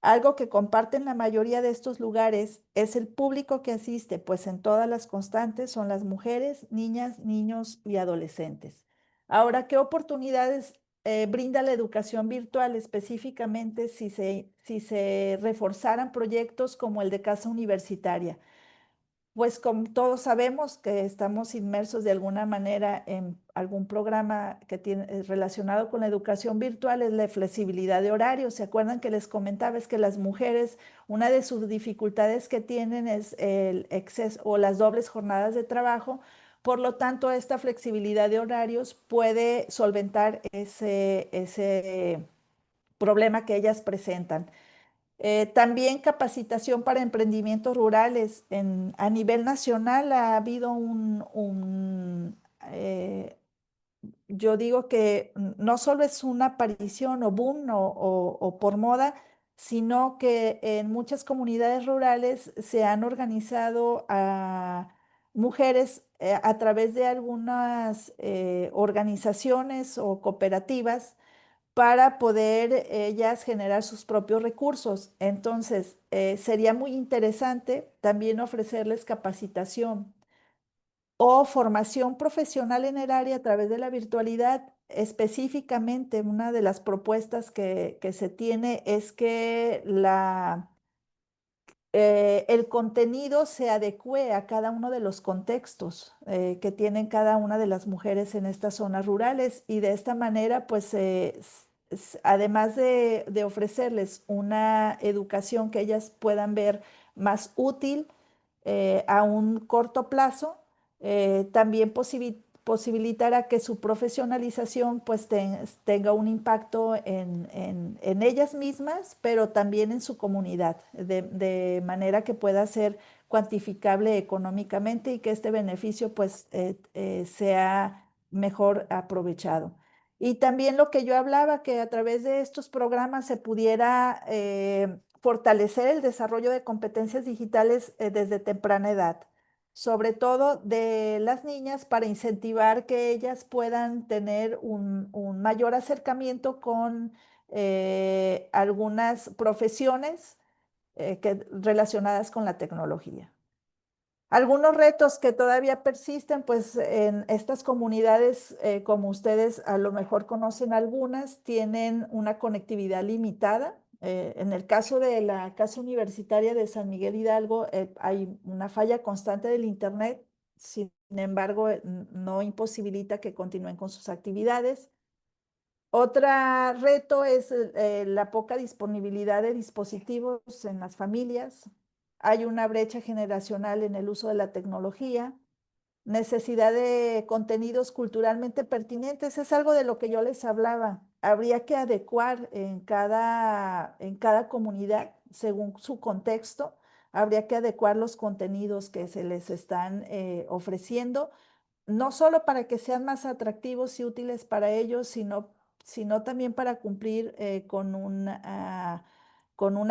Algo que comparten la mayoría de estos lugares es el público que asiste, pues en todas las constantes son las mujeres, niñas, niños y adolescentes. Ahora, ¿qué oportunidades brinda la educación virtual específicamente si se reforzaran proyectos como el de Casa Universitaria? Pues como todos sabemos que estamos inmersos de alguna manera en algún programa que tiene relacionado con la educación virtual, es la flexibilidad de horarios. ¿Se acuerdan que les comentaba? Es que las mujeres, una de sus dificultades que tienen es el exceso o las dobles jornadas de trabajo. Por lo tanto, esta flexibilidad de horarios puede solventar ese problema que ellas presentan. También capacitación para emprendimientos rurales. A nivel nacional ha habido yo digo que no solo es una aparición o boom o por moda, sino que en muchas comunidades rurales se han organizado a mujeres a través de algunas organizaciones o cooperativas para poder ellas generar sus propios recursos. Entonces, sería muy interesante también ofrecerles capacitación o formación profesional en el área a través de la virtualidad. Específicamente, una de las propuestas que se tiene es que el contenido se adecue a cada uno de los contextos que tienen cada una de las mujeres en estas zonas rurales y de esta manera, pues, además de ofrecerles una educación que ellas puedan ver más útil a un corto plazo, también posibilitará que su profesionalización pues tenga un impacto en ellas mismas, pero también en su comunidad, de manera que pueda ser cuantificable económicamente y que este beneficio pues sea mejor aprovechado. Y también lo que yo hablaba, que a través de estos programas se pudiera fortalecer el desarrollo de competencias digitales desde temprana edad, sobre todo de las niñas, para incentivar que ellas puedan tener un mayor acercamiento con algunas profesiones relacionadas con la tecnología. Algunos retos que todavía persisten, pues en estas comunidades, como ustedes a lo mejor conocen algunas, tienen una conectividad limitada. En el caso de la Casa Universitaria de San Miguel Hidalgo, hay una falla constante del Internet, sin embargo, no imposibilita que continúen con sus actividades. Otro reto es la poca disponibilidad de dispositivos en las familias. Hay una brecha generacional en el uso de la tecnología, necesidad de contenidos culturalmente pertinentes. Es algo de lo que yo les hablaba. Habría que adecuar en cada comunidad, según su contexto, habría que adecuar los contenidos que se les están ofreciendo, no solo para que sean más atractivos y útiles para ellos, sino también para cumplir con una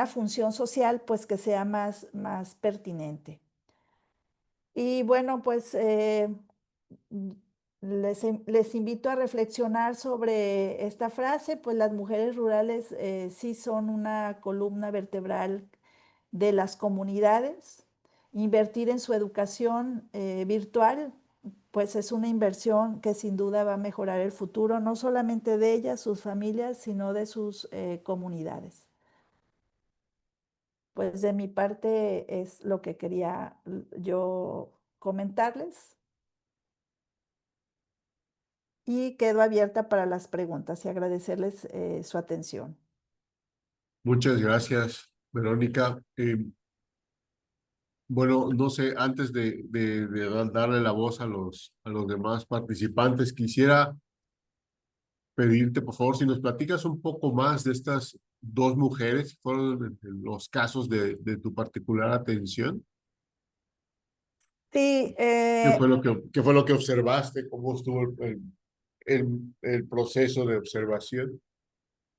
función social, pues que sea más pertinente. Y bueno, pues mm, les invito a reflexionar sobre esta frase, pues las mujeres rurales sí son una columna vertebral de las comunidades. invertir en su educación virtual, pues es una inversión que sin duda va a mejorar el futuro, no solamente de ellas, sus familias, sino de sus comunidades. Pues de mi parte es lo que quería yo comentarles y quedo abierta para las preguntas y agradecerles su atención. Muchas gracias, Verónica. Bueno, no sé, antes de darle la voz a los demás participantes, quisiera pedirte, por favor, si nos platicas un poco más de estas dos mujeres, fueron los casos de tu particular atención. Sí, ¿Qué fue lo que observaste? ¿Cómo estuvo el proceso de observación?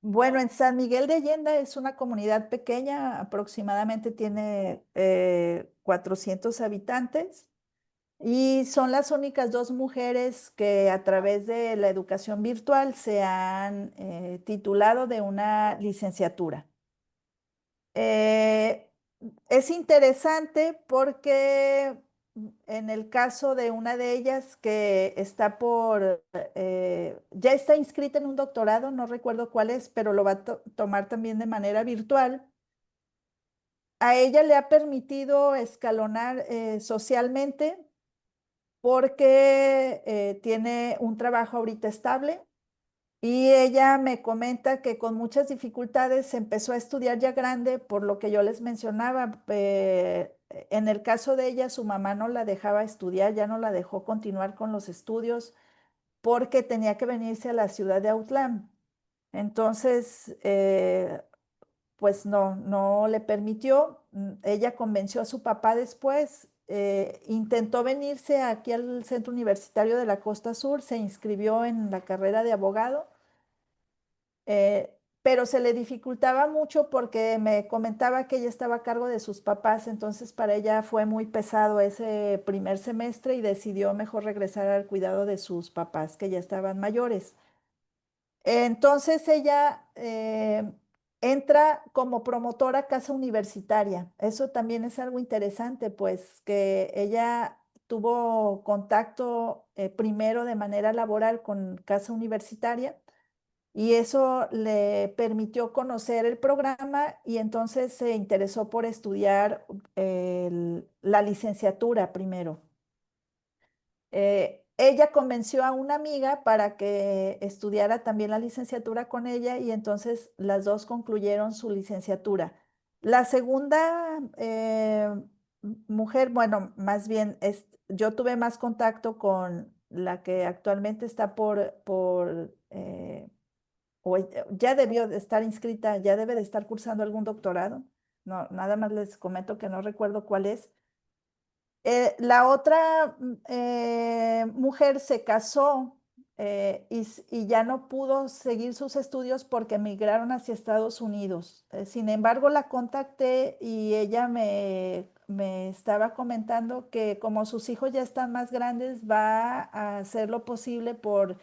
bueno, en San Miguel de Allende es una comunidad pequeña, aproximadamente tiene 400 habitantes y son las únicas dos mujeres que a través de la educación virtual se han titulado de una licenciatura. Eh, es interesante porque en el caso de una de ellas que está ya está inscrita en un doctorado, no recuerdo cuál es, pero lo va a tomar también de manera virtual. A ella le ha permitido escalonar socialmente porque tiene un trabajo ahorita estable. Y ella me comenta que con muchas dificultades empezó a estudiar ya grande, por lo que yo les mencionaba. En el caso de ella, su mamá no la dejaba estudiar, ya no la dejó continuar con los estudios porque tenía que venirse a la ciudad de Autlán. Entonces, pues no le permitió. Ella convenció a su papá después, intentó venirse aquí al Centro Universitario de la Costa Sur, se inscribió en la carrera de abogado, pero se le dificultaba mucho porque me comentaba que ella estaba a cargo de sus papás, entonces para ella fue muy pesado ese primer semestre y decidió mejor regresar al cuidado de sus papás, que ya estaban mayores. Entonces ella entra como promotora casa universitaria. Eso también es algo interesante, pues que ella tuvo contacto primero de manera laboral con casa universitaria y eso le permitió conocer el programa y entonces se interesó por estudiar la licenciatura primero. Ella convenció a una amiga para que estudiara también la licenciatura con ella y entonces las dos concluyeron su licenciatura. La segunda mujer, bueno, más bien yo tuve más contacto con la que actualmente está ya debió de estar inscrita, ya debe de estar cursando algún doctorado. No, nada más les comento que no recuerdo cuál es. La otra mujer se casó y ya no pudo seguir sus estudios porque emigraron hacia Estados Unidos. Sin embargo, la contacté y ella me estaba comentando que como sus hijos ya están más grandes, va a hacer lo posible por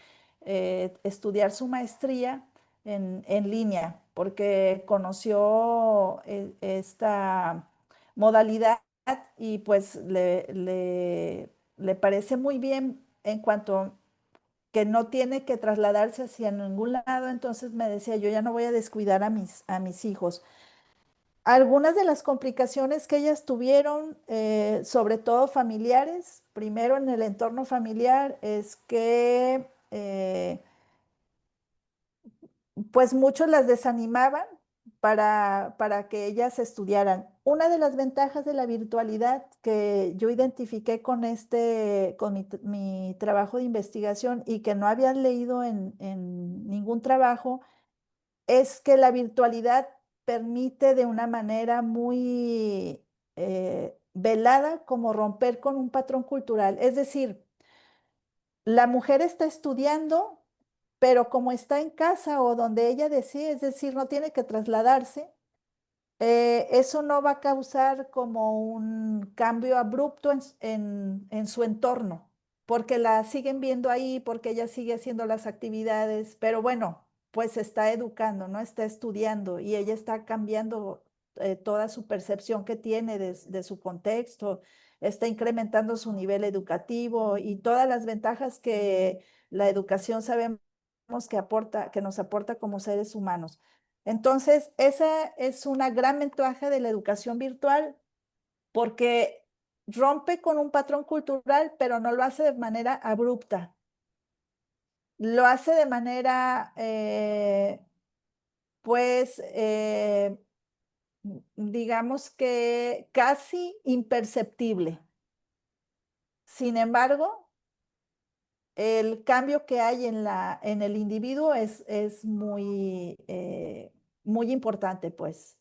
estudiar su maestría en línea, porque conoció esta modalidad y pues le parece muy bien en cuanto que no tiene que trasladarse hacia ningún lado, entonces me decía, yo ya no voy a descuidar a mis hijos. Algunas de las complicaciones que ellas tuvieron, sobre todo familiares, primero en el entorno familiar, es que pues muchos las desanimaban para que ellas estudiaran. Una de las ventajas de la virtualidad que yo identifiqué con mi trabajo de investigación y que no había leído en ningún trabajo, es que la virtualidad permite de una manera muy velada como romper con un patrón cultural. Es decir, la mujer está estudiando, pero como está en casa o donde ella decide, es decir, no tiene que trasladarse, eso no va a causar como un cambio abrupto en su entorno, porque la siguen viendo ahí, porque ella sigue haciendo las actividades, pero bueno, pues está educando, ¿no? Está estudiando y ella está cambiando toda su percepción que tiene de su contexto, está incrementando su nivel educativo y todas las ventajas que la educación sabemos que nos aporta como seres humanos. Entonces, esa es una gran ventaja de la educación virtual porque rompe con un patrón cultural, pero no lo hace de manera abrupta. Lo hace de manera, pues, digamos que casi imperceptible. Sin embargo, el cambio que hay en el individuo es muy importante, pues,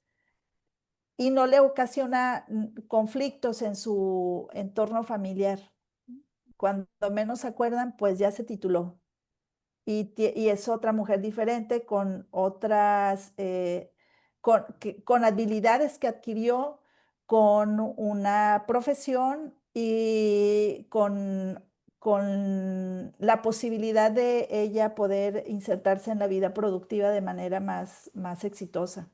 y no le ocasiona conflictos en su entorno familiar. Cuando menos se acuerdan, pues ya se tituló. Y es otra mujer diferente con otras, con habilidades que adquirió, con una profesión y con la posibilidad de ella poder insertarse en la vida productiva de manera más exitosa.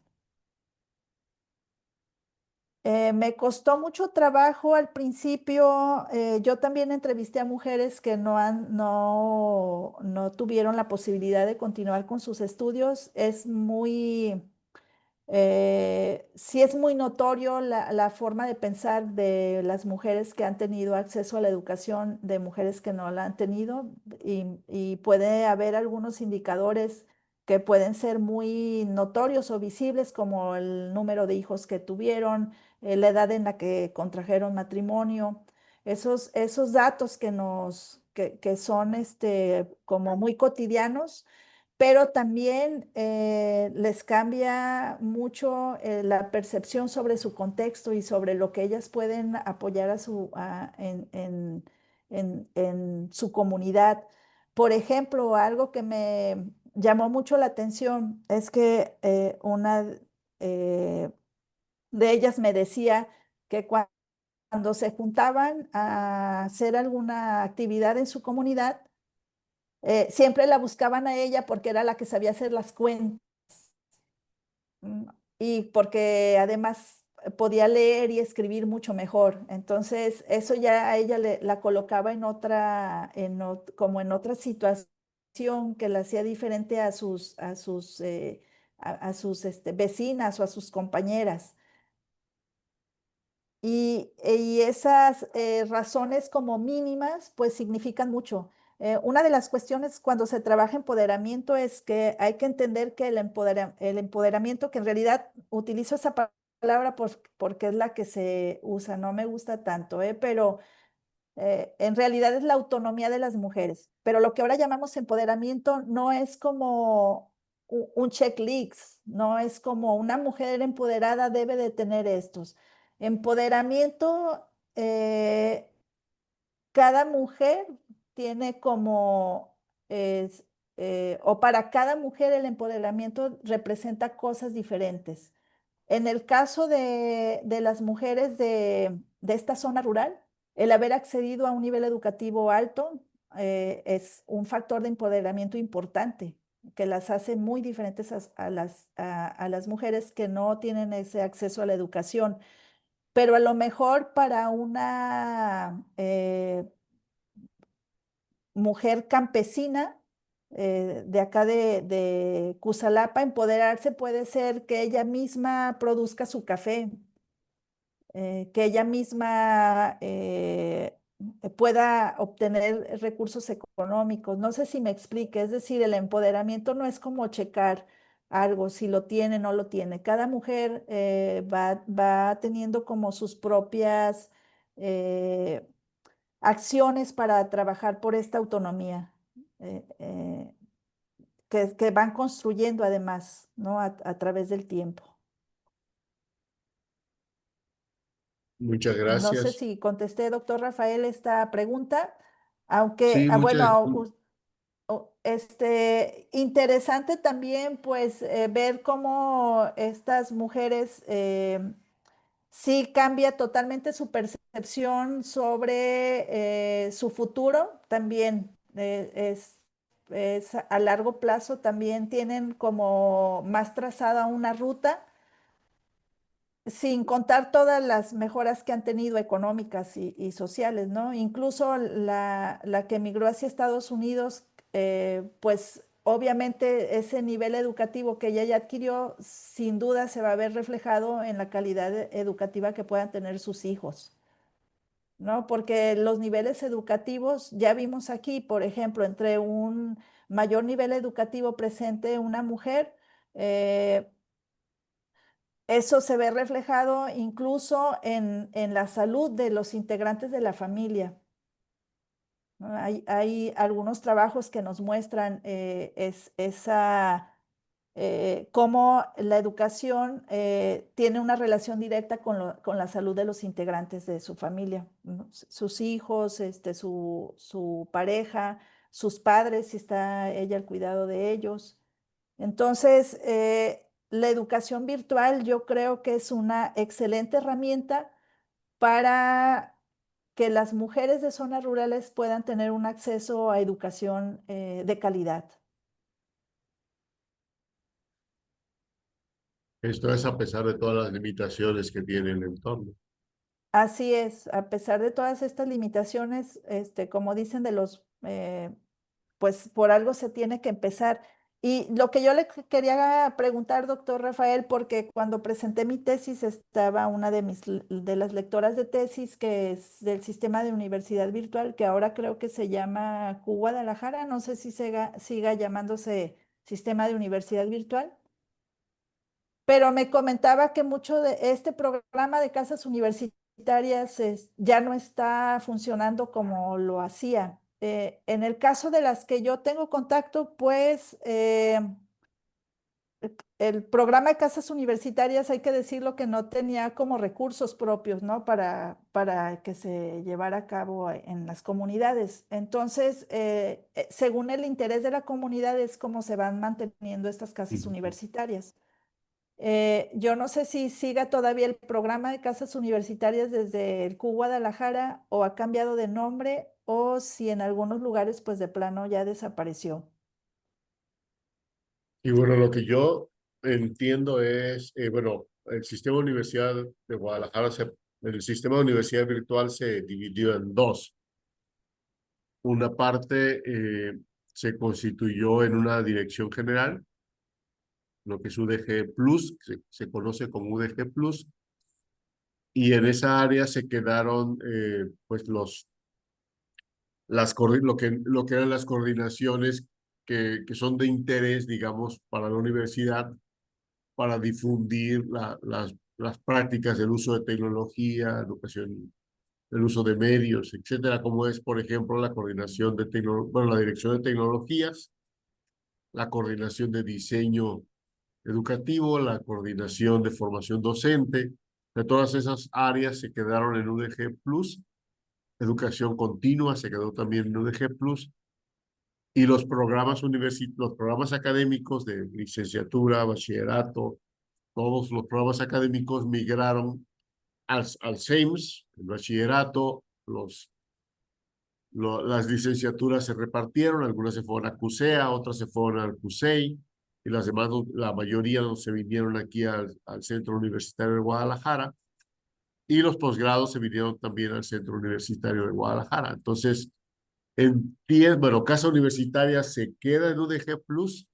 Me costó mucho trabajo al principio. Yo también entrevisté a mujeres que no tuvieron la posibilidad de continuar con sus estudios. Sí es muy notorio la forma de pensar de las mujeres que han tenido acceso a la educación, de mujeres que no la han tenido, y puede haber algunos indicadores que pueden ser muy notorios o visibles, como el número de hijos que tuvieron, la edad en la que contrajeron matrimonio, esos datos que son como muy cotidianos, pero también les cambia mucho la percepción sobre su contexto y sobre lo que ellas pueden apoyar en su comunidad. Por ejemplo, algo que me llamó mucho la atención es que una eh, de ellas me decía que cuando se juntaban a hacer alguna actividad en su comunidad, siempre la buscaban a ella porque era la que sabía hacer las cuentas, mm, y porque además podía leer y escribir mucho mejor. Entonces, eso ya a ella la colocaba como en otra situación que la hacía diferente a sus vecinas o a sus compañeras. Y esas razones como mínimas, pues significan mucho. Una de las cuestiones cuando se trabaja empoderamiento es que hay que entender que el empoderamiento, que en realidad utilizo esa palabra porque es la que se usa, no me gusta tanto, pero en realidad es la autonomía de las mujeres. Pero lo que ahora llamamos empoderamiento no es como un checklist, no es como una mujer empoderada debe de tener estos. Empoderamiento, cada mujer tiene o para cada mujer el empoderamiento representa cosas diferentes. En el caso de las mujeres de esta zona rural, el haber accedido a un nivel educativo alto es un factor de empoderamiento importante que las hace muy diferentes a las mujeres que no tienen ese acceso a la educación. Pero a lo mejor para una mujer campesina de acá de Cusalapa, empoderarse puede ser que ella misma produzca su café, que ella misma pueda obtener recursos económicos. No sé si me explique, es decir, el empoderamiento no es como checar algo, si lo tiene, no lo tiene. Cada mujer va teniendo como sus propias eh, acciones para trabajar por esta autonomía, eh, eh, que van construyendo además, ¿no? A través del tiempo. Muchas No sé gracias. si contesté, doctor Rafael, esta pregunta, aunque, Sí, bueno, interesante también, pues, ver cómo estas mujeres sí cambia totalmente su percepción sobre su futuro, también es a largo plazo, también tienen como más trazada una ruta sin contar todas las mejoras que han tenido económicas y sociales, ¿no? Incluso la que emigró hacia Estados Unidos, pues obviamente ese nivel educativo que ella ya adquirió, sin duda se va a ver reflejado en la calidad educativa que puedan tener sus hijos, ¿no? Porque los niveles educativos, ya vimos aquí, por ejemplo, entre un mayor nivel educativo presente una mujer, eh, eso se ve reflejado incluso en la salud de los integrantes de la familia, ¿no? Hay algunos trabajos que nos muestran cómo la educación tiene una relación directa con la salud de los integrantes de su familia, ¿no? Sus hijos, su pareja, sus padres, si está ella al cuidado de ellos. Entonces, la educación virtual yo creo que es una excelente herramienta para que las mujeres de zonas rurales puedan tener un acceso a educación de calidad. Esto es a pesar de todas las limitaciones que tiene el entorno. Así es, a pesar de todas estas limitaciones, como dicen pues por algo se tiene que empezar. Y lo que yo le quería preguntar, doctor Rafael, porque cuando presenté mi tesis estaba una de las lectoras de tesis que es del sistema de universidad virtual, que ahora creo que se llama Q Guadalajara, no sé si siga llamándose sistema de universidad virtual. Pero me comentaba que mucho de este programa de casas universitarias ya no está funcionando como lo hacía. En el caso de las que yo tengo contacto, pues el programa de casas universitarias, hay que decirlo que no tenía como recursos propios, ¿no? Para que se llevara a cabo en las comunidades. Entonces, según el interés de la comunidad es como se van manteniendo estas casas Ujú. universitarias. Yo no sé si siga todavía el programa de casas universitarias desde el Q Guadalajara o ha cambiado de nombre o si en algunos lugares pues de plano ya desapareció. Y bueno, lo que yo entiendo es, bueno, el sistema de universidad de Guadalajara, el sistema de universidad virtual se dividió en dos. Una parte se constituyó en una dirección general, lo que es UDG Plus, se conoce como UDG Plus, y en esa área se quedaron pues lo que eran las coordinaciones que son de interés, digamos, para la universidad, para difundir las prácticas del uso de tecnología, educación, el uso de medios, etcétera, como es, por ejemplo, la coordinación de bueno, la dirección de tecnologías, la coordinación de diseño educativo, la coordinación de formación docente. De todas esas áreas se quedaron en UDG Plus, educación continua se quedó también en UDG Plus, y los programas académicos de licenciatura, bachillerato, todos los programas académicos migraron al SEIMS, el bachillerato, las licenciaturas se repartieron, algunas se fueron a CUSEA, otras se fueron al CUSEI, y las demás, la mayoría se vinieron aquí al Centro Universitario de Guadalajara, y los posgrados se vinieron también al Centro Universitario de Guadalajara. Entonces, bueno, Casa Universitaria se queda en UDG Plus.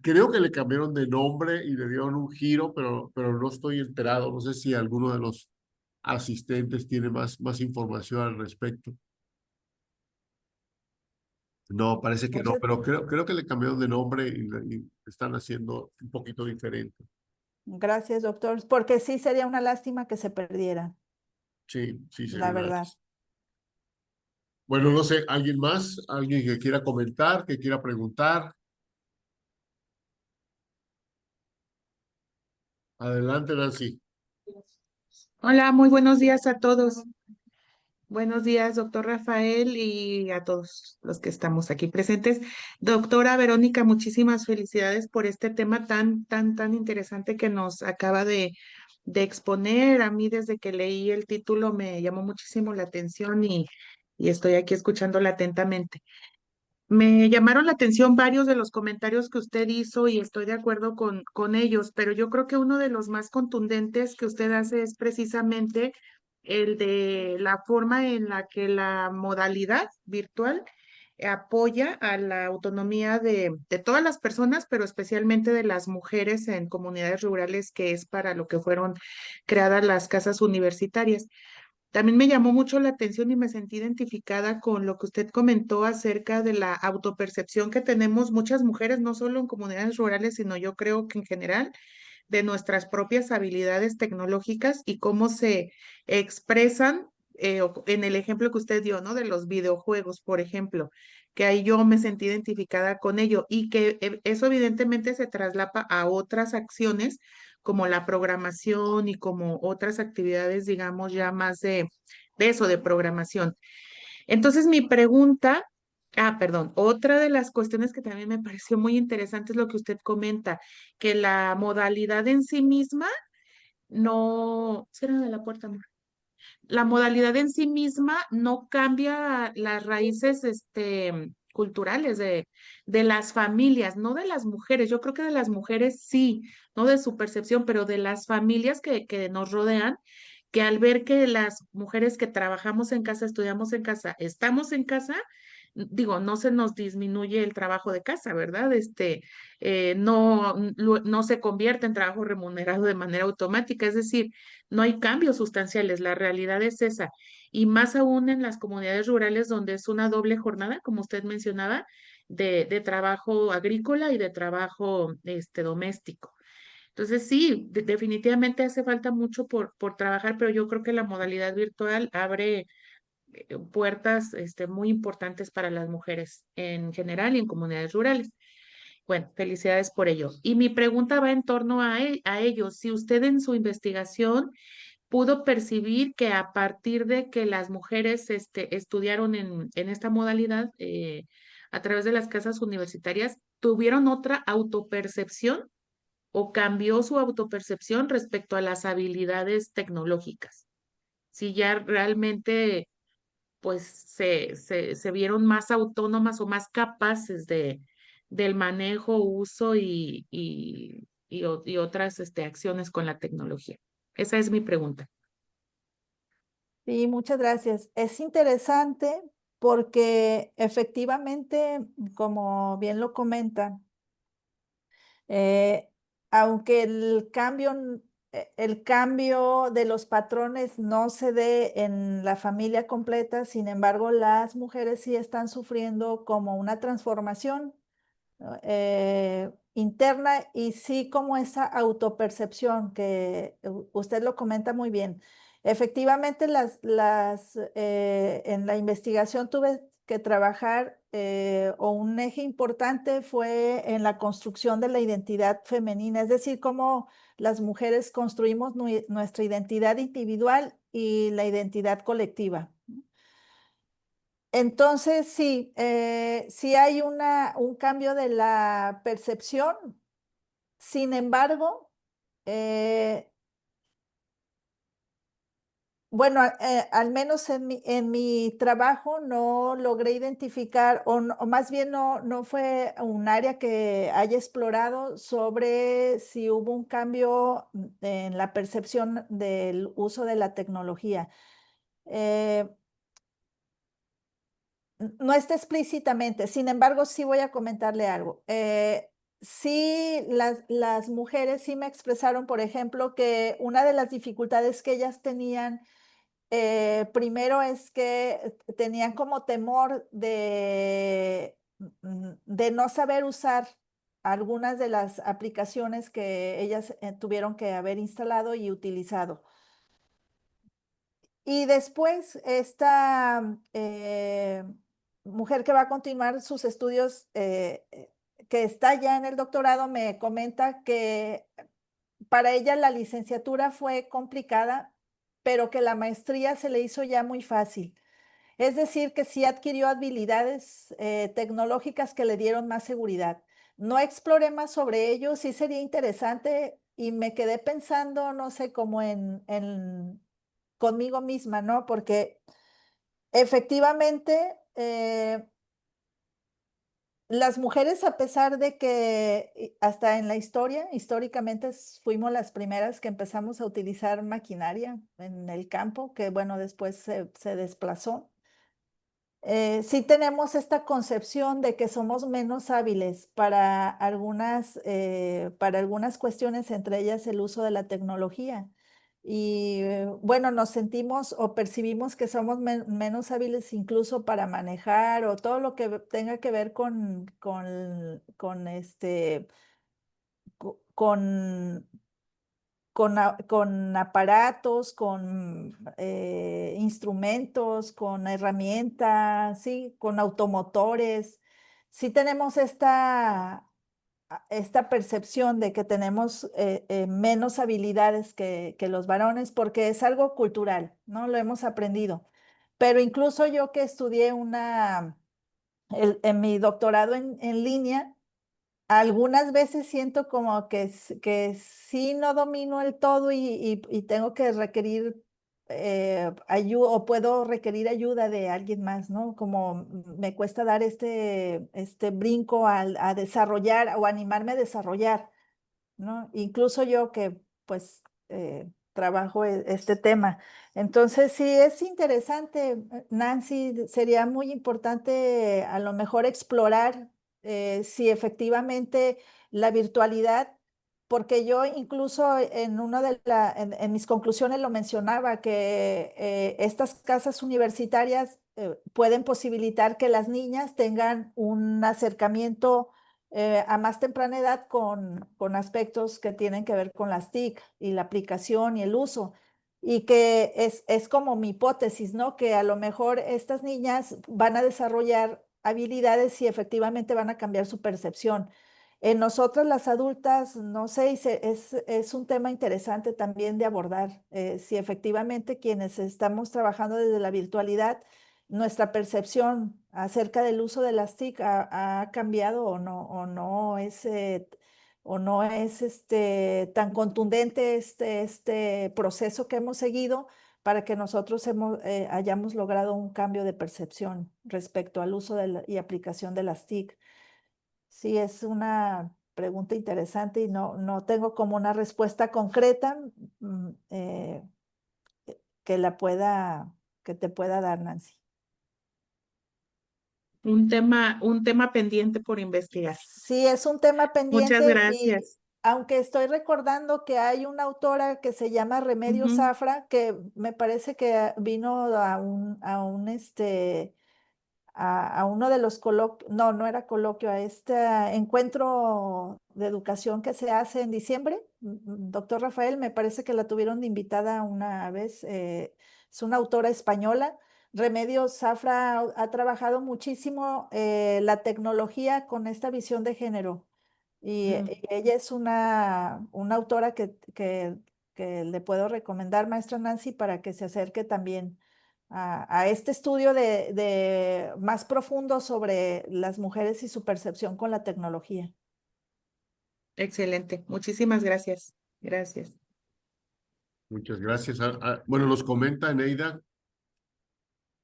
Creo que le cambiaron de nombre y le dieron un giro, pero no estoy enterado. No sé si alguno de los asistentes tiene más información al respecto. No, parece que no, Muchas pero creo que le cambiaron de nombre y están haciendo un poquito diferente. gracias, doctor, porque sí sería una lástima que se perdiera, Sí, sí, sería la una verdad. lástima. Bueno, no sé, ¿alguien más? ¿Alguien que quiera comentar, que quiera preguntar? Adelante, Nancy. Hola, muy buenos días a todos. Buenos días, doctor Rafael, y a todos los que estamos aquí presentes. Doctora Verónica, muchísimas felicidades por este tema tan interesante que nos acaba de exponer. A mí, desde que leí el título, me llamó muchísimo la atención y estoy aquí escuchándola atentamente. Me llamaron la atención varios de los comentarios que usted hizo y estoy de acuerdo con ellos, pero yo creo que uno de los más contundentes que usted hace es precisamente el de la forma en la que la modalidad virtual apoya a la autonomía de todas las personas, pero especialmente de las mujeres en comunidades rurales, que es para lo que fueron creadas las casas universitarias. También me llamó mucho la atención y me sentí identificada con lo que usted comentó acerca de la autopercepción que tenemos muchas mujeres, no solo en comunidades rurales, sino yo creo que en general, de nuestras propias habilidades tecnológicas y cómo se expresan en el ejemplo que usted dio, ¿no? De los videojuegos, por ejemplo, que ahí yo me sentí identificada con ello y que eso evidentemente se traslapa a otras acciones como la programación y como otras actividades, digamos, ya más de eso, de programación. Entonces, mi pregunta, perdón, otra de las cuestiones que también me pareció muy interesante es lo que usted comenta, que la modalidad en sí misma no, cierra de la puerta, amor. La modalidad en sí misma no cambia las raíces, culturales de las familias, no de las mujeres. Yo creo que de las mujeres sí, no de su percepción, pero de las familias que nos rodean, que al ver que las mujeres que trabajamos en casa, estudiamos en casa, estamos en casa, digo, no se nos disminuye el trabajo de casa, ¿verdad? No se convierte en trabajo remunerado de manera automática, es decir, no hay cambios sustanciales, la realidad es esa. Y más aún en las comunidades rurales donde es una doble jornada, como usted mencionaba, de trabajo agrícola y de trabajo doméstico. Entonces, sí, definitivamente hace falta mucho por trabajar, pero yo creo que la modalidad virtual abre puertas muy importantes para las mujeres en general y en comunidades rurales. Bueno, felicidades por ello. Y mi pregunta va en torno a ellos. Si usted en su investigación pudo percibir que a partir de que las mujeres estudiaron en esta modalidad a través de las casas universitarias, tuvieron otra autopercepción o cambió su autopercepción respecto a las habilidades tecnológicas. Si ya realmente pues se vieron más autónomas o más capaces del manejo, uso y otras acciones con la tecnología. Esa es mi pregunta. Sí, muchas gracias. Es interesante porque efectivamente, como bien lo comenta, eh, aunque el cambio de los patrones no se dé en la familia completa, sin embargo, las mujeres sí están sufriendo como una transformación, ¿no? Interna y sí como esa autopercepción que usted lo comenta muy bien. Efectivamente, en la investigación tuve que trabajar o un eje importante fue en la construcción de la identidad femenina, es decir, cómo las mujeres construimos nuestra identidad individual y la identidad colectiva. Entonces, sí, sí hay un cambio de la percepción. Sin embargo, eh, bueno, al menos en mi trabajo no logré identificar, o más bien no fue un área que haya explorado sobre si hubo un cambio en la percepción del uso de la tecnología. Eh, No está explícitamente, sin embargo, sí voy a comentarle algo. Sí, las mujeres sí me expresaron, por ejemplo, que una de las dificultades que ellas tenían, primero es que tenían como temor de no saber usar algunas de las aplicaciones que ellas tuvieron que haber instalado y utilizado. Y después, esta mujer que va a continuar sus estudios, que está ya en el doctorado, me comenta que para ella la licenciatura fue complicada, pero que la maestría se le hizo ya muy fácil. Es decir, que sí adquirió habilidades tecnológicas que le dieron más seguridad. No exploré más sobre ello, sí sería interesante y me quedé pensando, no sé, como en conmigo misma, ¿no? Porque efectivamente Las mujeres, a pesar de que hasta en la historia, históricamente fuimos las primeras que empezamos a utilizar maquinaria en el campo, que bueno, después se desplazó. Sí tenemos esta concepción de que somos menos hábiles para algunas cuestiones, entre ellas el uso de la tecnología. Y bueno, nos sentimos o percibimos que somos menos hábiles incluso para manejar o todo lo que tenga que ver con con aparatos, con instrumentos, con herramientas, sí, con automotores. Sí tenemos esta percepción de que tenemos menos habilidades que los varones porque es algo cultural, ¿no? Lo hemos aprendido. Pero incluso yo que estudié en mi doctorado en línea, algunas veces siento como que sí no domino el todo y tengo que requerir ayuda o puedo requerir ayuda de alguien más, ¿no? Como me cuesta dar este brinco a desarrollar o animarme a desarrollar, ¿no? Incluso yo que pues trabajo este tema. Entonces sí es interesante, Nancy, sería muy importante a lo mejor explorar si efectivamente la virtualidad, porque yo incluso en mis conclusiones lo mencionaba, que estas casas universitarias pueden posibilitar que las niñas tengan un acercamiento a más temprana edad con aspectos que tienen que ver con las TIC y la aplicación y el uso. Y que es como mi hipótesis, ¿no? Que a lo mejor estas niñas van a desarrollar habilidades y efectivamente van a cambiar su percepción. En nosotras las adultas, no sé, es un tema interesante también de abordar, si efectivamente quienes estamos trabajando desde la virtualidad, nuestra percepción acerca del uso de las TIC ha cambiado o no es tan contundente este proceso que hemos seguido para que nosotros hayamos logrado un cambio de percepción respecto al uso y aplicación de las TIC. Sí, es una pregunta interesante y no tengo como una respuesta concreta mm, eh, que que te pueda dar, Nancy. Un tema pendiente por investigar. Sí, es un tema Muchas pendiente y gracias. aunque estoy recordando que hay una autora que se llama Remedios Ujú, Zafra, que me parece que vino a uno de los coloquios, no era coloquio, a este encuentro de educación que se hace en diciembre. Doctor Rafael, me parece que la tuvieron de invitada una vez, es una autora española. Remedios Zafra ha trabajado muchísimo la tecnología con esta visión de género mm, y ella es una autora que le puedo recomendar, maestra Nancy, para que se acerque también a este estudio de más profundo sobre las mujeres y su percepción con la tecnología. excelente. Muchísimas gracias. Gracias. Muchas gracias. Bueno, nos comenta Neida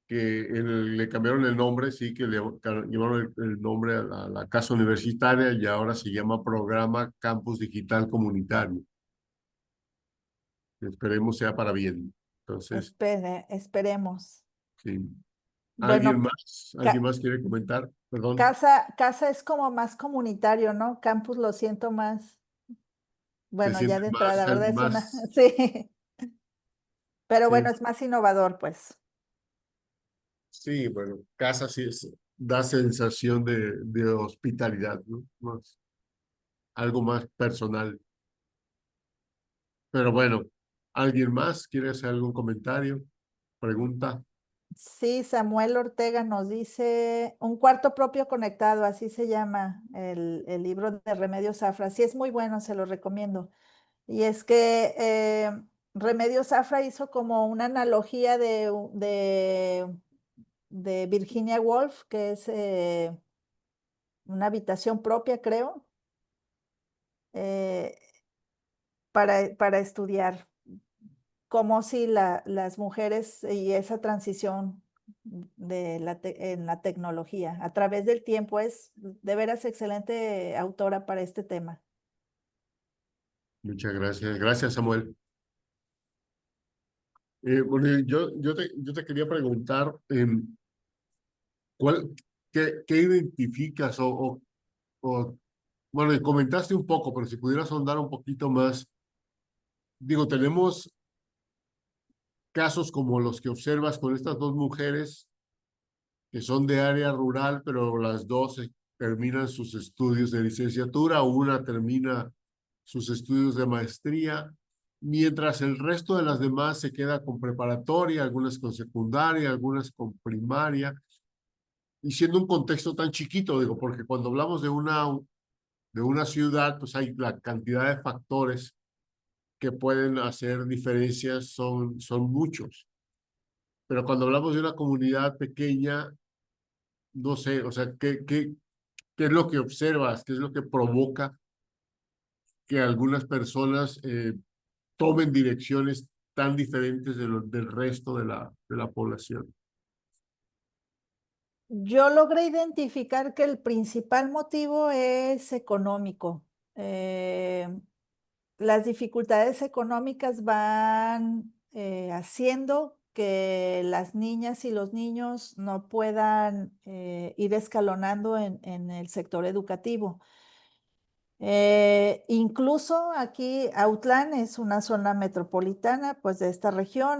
que le cambiaron el nombre, sí, que le llevaron el nombre a la casa universitaria y ahora se llama Programa Campus Digital Comunitario. Esperemos sea para bien. Entonces, Esperemos. sí. ¿Alguien Bueno, más? ¿Alguien más quiere comentar? Perdón. casa es como más comunitario, ¿no? Campus lo siento más, Se bueno, ya siente de más, entrada, ¿verdad? Es una, más, sí, pero sí, bueno, es más innovador, pues. sí, bueno, casa sí da sensación de hospitalidad, ¿no? Algo más personal. Pero bueno, ¿alguien más quiere hacer algún comentario? Pregunta. Sí, Samuel Ortega nos dice un cuarto propio conectado, así se llama el libro de Remedios Zafra. Sí, es muy bueno, se lo recomiendo. Y es que Remedios Zafra hizo como una analogía de Virginia Woolf, que es una habitación propia, creo, eh, para estudiar cómo si las mujeres y esa transición en la tecnología. A través del tiempo es de veras excelente autora para este tema. Muchas gracias. Gracias, Samuel. Bueno, yo te quería preguntar, ¿cuál, qué identificas bueno, y comentaste un poco, pero si pudieras ahondar un poquito más, digo, tenemos casos como los que observas con estas dos mujeres que son de área rural, pero las dos terminan sus estudios de licenciatura, una termina sus estudios de maestría, mientras el resto de las demás se queda con preparatoria, algunas con secundaria, algunas con primaria, y siendo un contexto tan chiquito, digo, porque cuando hablamos de una ciudad, pues hay la cantidad de factores que pueden hacer diferencias, son muchos. Pero cuando hablamos de una comunidad pequeña, no sé, o sea, ¿qué es lo que observas? ¿Qué es lo que provoca que algunas personas tomen direcciones tan diferentes del resto de la población? Yo logré identificar que el principal motivo es económico. Las dificultades económicas van haciendo que las niñas y los niños no puedan ir escalonando en el sector educativo. Incluso aquí Autlán es una zona metropolitana, pues de esta región,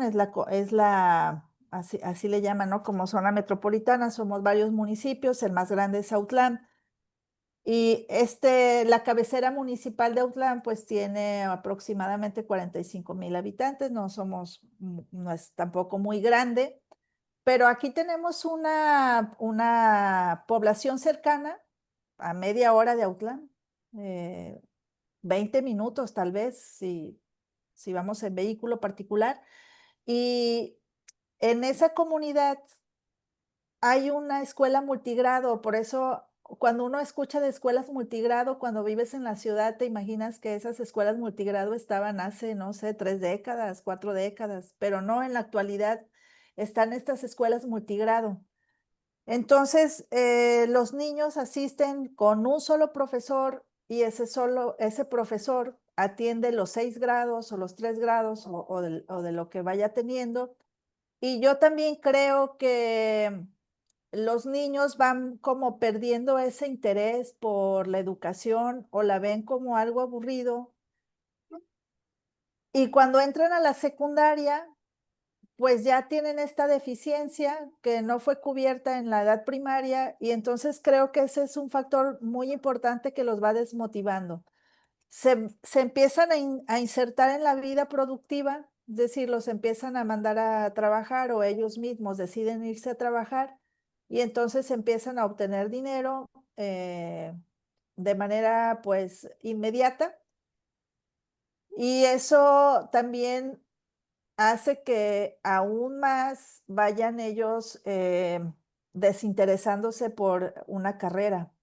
así le llaman, ¿no? Como zona metropolitana, somos varios municipios, el más grande es Autlán. Y la cabecera municipal de Autlán, pues tiene aproximadamente 45,000 habitantes, no es tampoco muy grande, pero aquí tenemos una población cercana a media hora de Autlán, 20 minutos tal vez, si vamos en vehículo particular. Y en esa comunidad hay una escuela multigrado, por eso cuando uno escucha de escuelas multigrado, cuando vives en la ciudad, te imaginas que esas escuelas multigrado estaban hace, no sé, 3 décadas, 4 décadas, pero no, en la actualidad están estas escuelas multigrado. Entonces, los niños asisten con un solo profesor y ese profesor atiende los 6 grados o los 3 grados o de lo que vaya teniendo. Y yo también creo que los niños van como perdiendo ese interés por la educación o la ven como algo aburrido. Y cuando entran a la secundaria, pues ya tienen esta deficiencia que no fue cubierta en la edad primaria y entonces creo que ese es un factor muy importante que los va desmotivando. Se empiezan a insertar en la vida productiva, es decir, los empiezan a mandar a trabajar o ellos mismos deciden irse a trabajar y entonces empiezan a obtener dinero de manera pues inmediata y eso también hace que aún más vayan ellos desinteresándose por una carrera.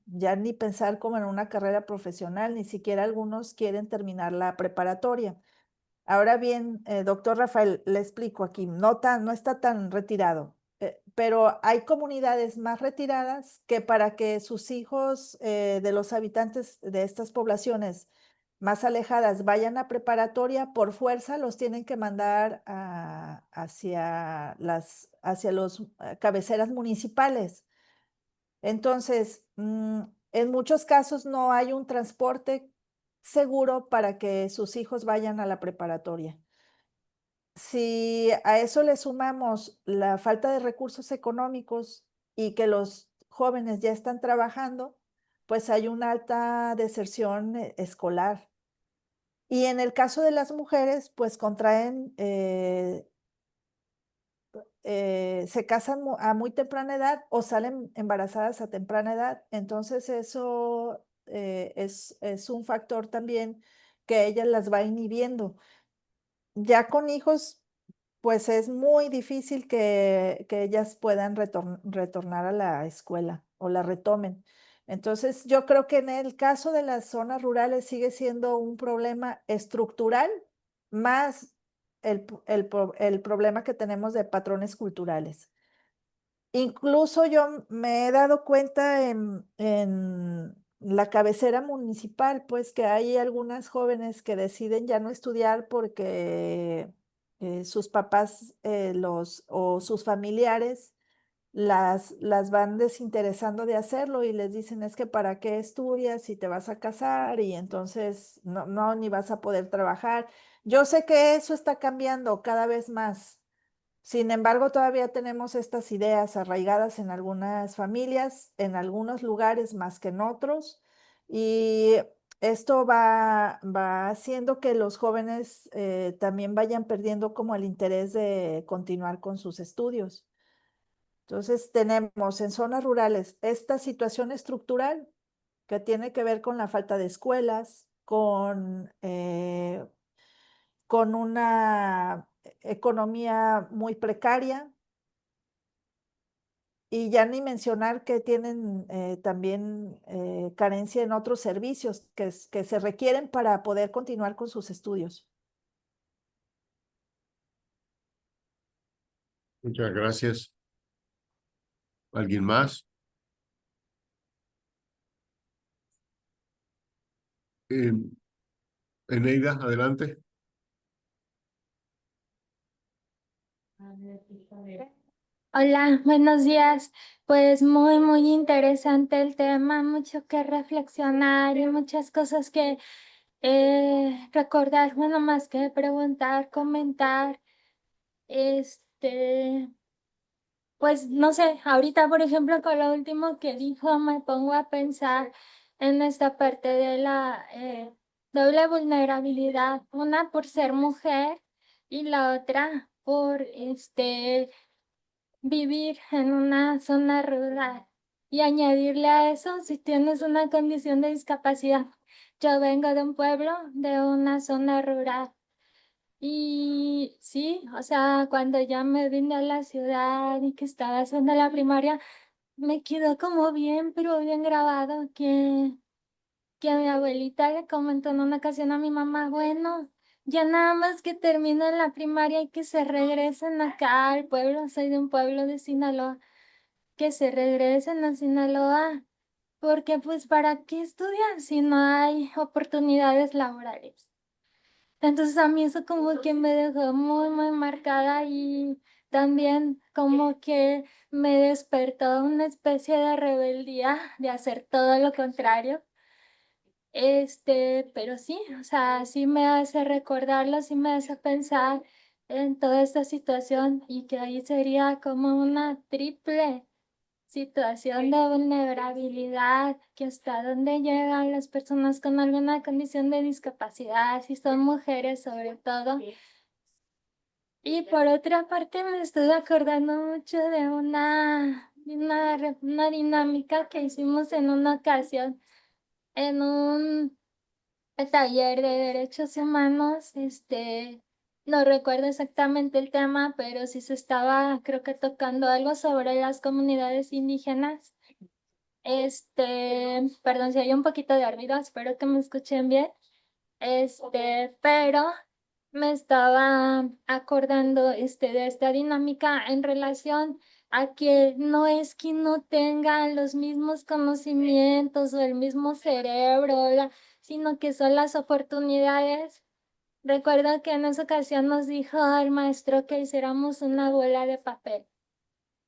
Ya ni pensar como en una carrera profesional, ni siquiera algunos quieren terminar la preparatoria. Ahora bien, doctor Rafael, le explico aquí, no está tan retirado, pero hay comunidades más retiradas que para que sus hijos de los habitantes de estas poblaciones más alejadas vayan a preparatoria, por fuerza los tienen que mandar hacia los cabeceras municipales. Entonces, en muchos casos no hay un transporte seguro para que sus hijos vayan a la preparatoria. Si a eso le sumamos la falta de recursos económicos y que los jóvenes ya están trabajando, pues hay una alta deserción escolar. Y en el caso de las mujeres, pues contraen, se casan a muy temprana edad o salen embarazadas a temprana edad. Entonces eso es un factor también que ellas las va inhibiendo. Ya con hijos, pues es muy difícil que ellas puedan retornar a la escuela o la retomen. Entonces, yo creo que en el caso de las zonas rurales sigue siendo un problema estructural más el problema que tenemos de patrones culturales. Incluso yo me he dado cuenta en la cabecera municipal, pues que hay algunas jóvenes que deciden ya no estudiar porque sus papás o sus familiares las van desinteresando de hacerlo y les dicen es que para qué estudias si te vas a casar y entonces no, ni vas a poder trabajar. Yo sé que eso está cambiando cada vez más. Sin embargo, todavía tenemos estas ideas arraigadas en algunas familias, en algunos lugares más que en otros, y esto va haciendo que los jóvenes también vayan perdiendo como el interés de continuar con sus estudios. Entonces, tenemos en zonas rurales esta situación estructural que tiene que ver con la falta de escuelas, con una economía muy precaria y ya ni mencionar que tienen también carencia en otros servicios que se requieren para poder continuar con sus estudios. Muchas gracias. ¿Alguien más? Eh, Eneida, adelante. Hola, buenos días. Pues muy interesante el tema, mucho que reflexionar y muchas cosas que recordar, bueno, más que preguntar, comentar. Este, pues no sé, ahorita por ejemplo con lo último que dijo me pongo a pensar en esta parte de la doble vulnerabilidad, una por ser mujer y la otra por vivir en una zona rural y añadirle a eso si tienes una condición de discapacidad. Yo vengo de un pueblo, de una zona rural. Y sí, o sea, cuando ya me vine a la ciudad y que estaba haciendo la primaria, me quedó como bien, pero bien grabado que a mi abuelita le comentó en una ocasión a mi mamá, bueno, ya nada más que terminen la primaria y que se regresen acá al pueblo, soy de un pueblo de Sinaloa, que se regresen a Sinaloa, porque pues ¿para qué estudiar si no hay oportunidades laborales? Entonces a mí eso como que me dejó muy marcada y también como que me despertó una especie de rebeldía de hacer todo lo contrario. Pero sí, o sea, sí me hace recordarlo, sí me hace pensar en toda esta situación y que ahí sería como una triple situación de vulnerabilidad, que hasta dónde llegan las personas con alguna condición de discapacidad, si son mujeres sobre todo. Y por otra parte me estoy acordando mucho de una dinámica que hicimos en una ocasión en un taller de derechos humanos. No recuerdo exactamente el tema, pero sí se estaba, creo que tocando algo sobre las comunidades indígenas. Perdón si hay un poquito de ruido, espero que me escuchen bien. Pero me estaba acordando de esta dinámica en relación a que no es que no tengan los mismos conocimientos o el mismo cerebro, sino que son las oportunidades. Recuerdo que en esa ocasión nos dijo el maestro que hiciéramos una bola de papel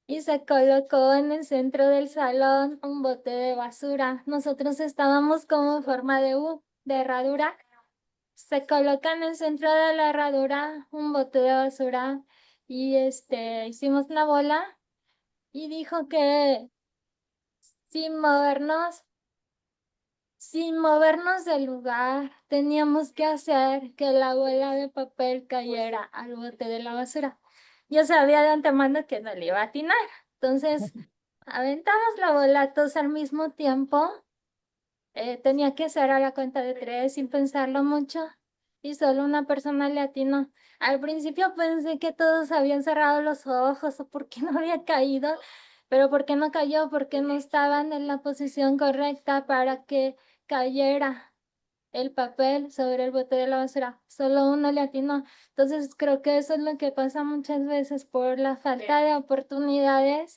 y se colocó en el centro del salón un bote de basura. Nosotros estábamos como en forma de U, de herradura. Se coloca en el centro de la herradura un bote de basura y hicimos una bola y dijo que sin movernos, sin movernos del lugar, teníamos que hacer que la bola de papel cayera al bote de la basura. Yo sabía de antemano que no le iba a atinar. Entonces, aventamos la bola todos al mismo tiempo. Tenía que hacer a la cuenta de tres sin pensarlo mucho y solo una persona le atinó. Al principio pensé que todos habían cerrado los ojos o porque no había caído, pero ¿por qué no cayó? Porque no estaban en la posición correcta para que cayera. el papel sobre el bote de la basura. Solo uno le atinó. Entonces creo que eso es lo que pasa muchas veces por la falta de oportunidades.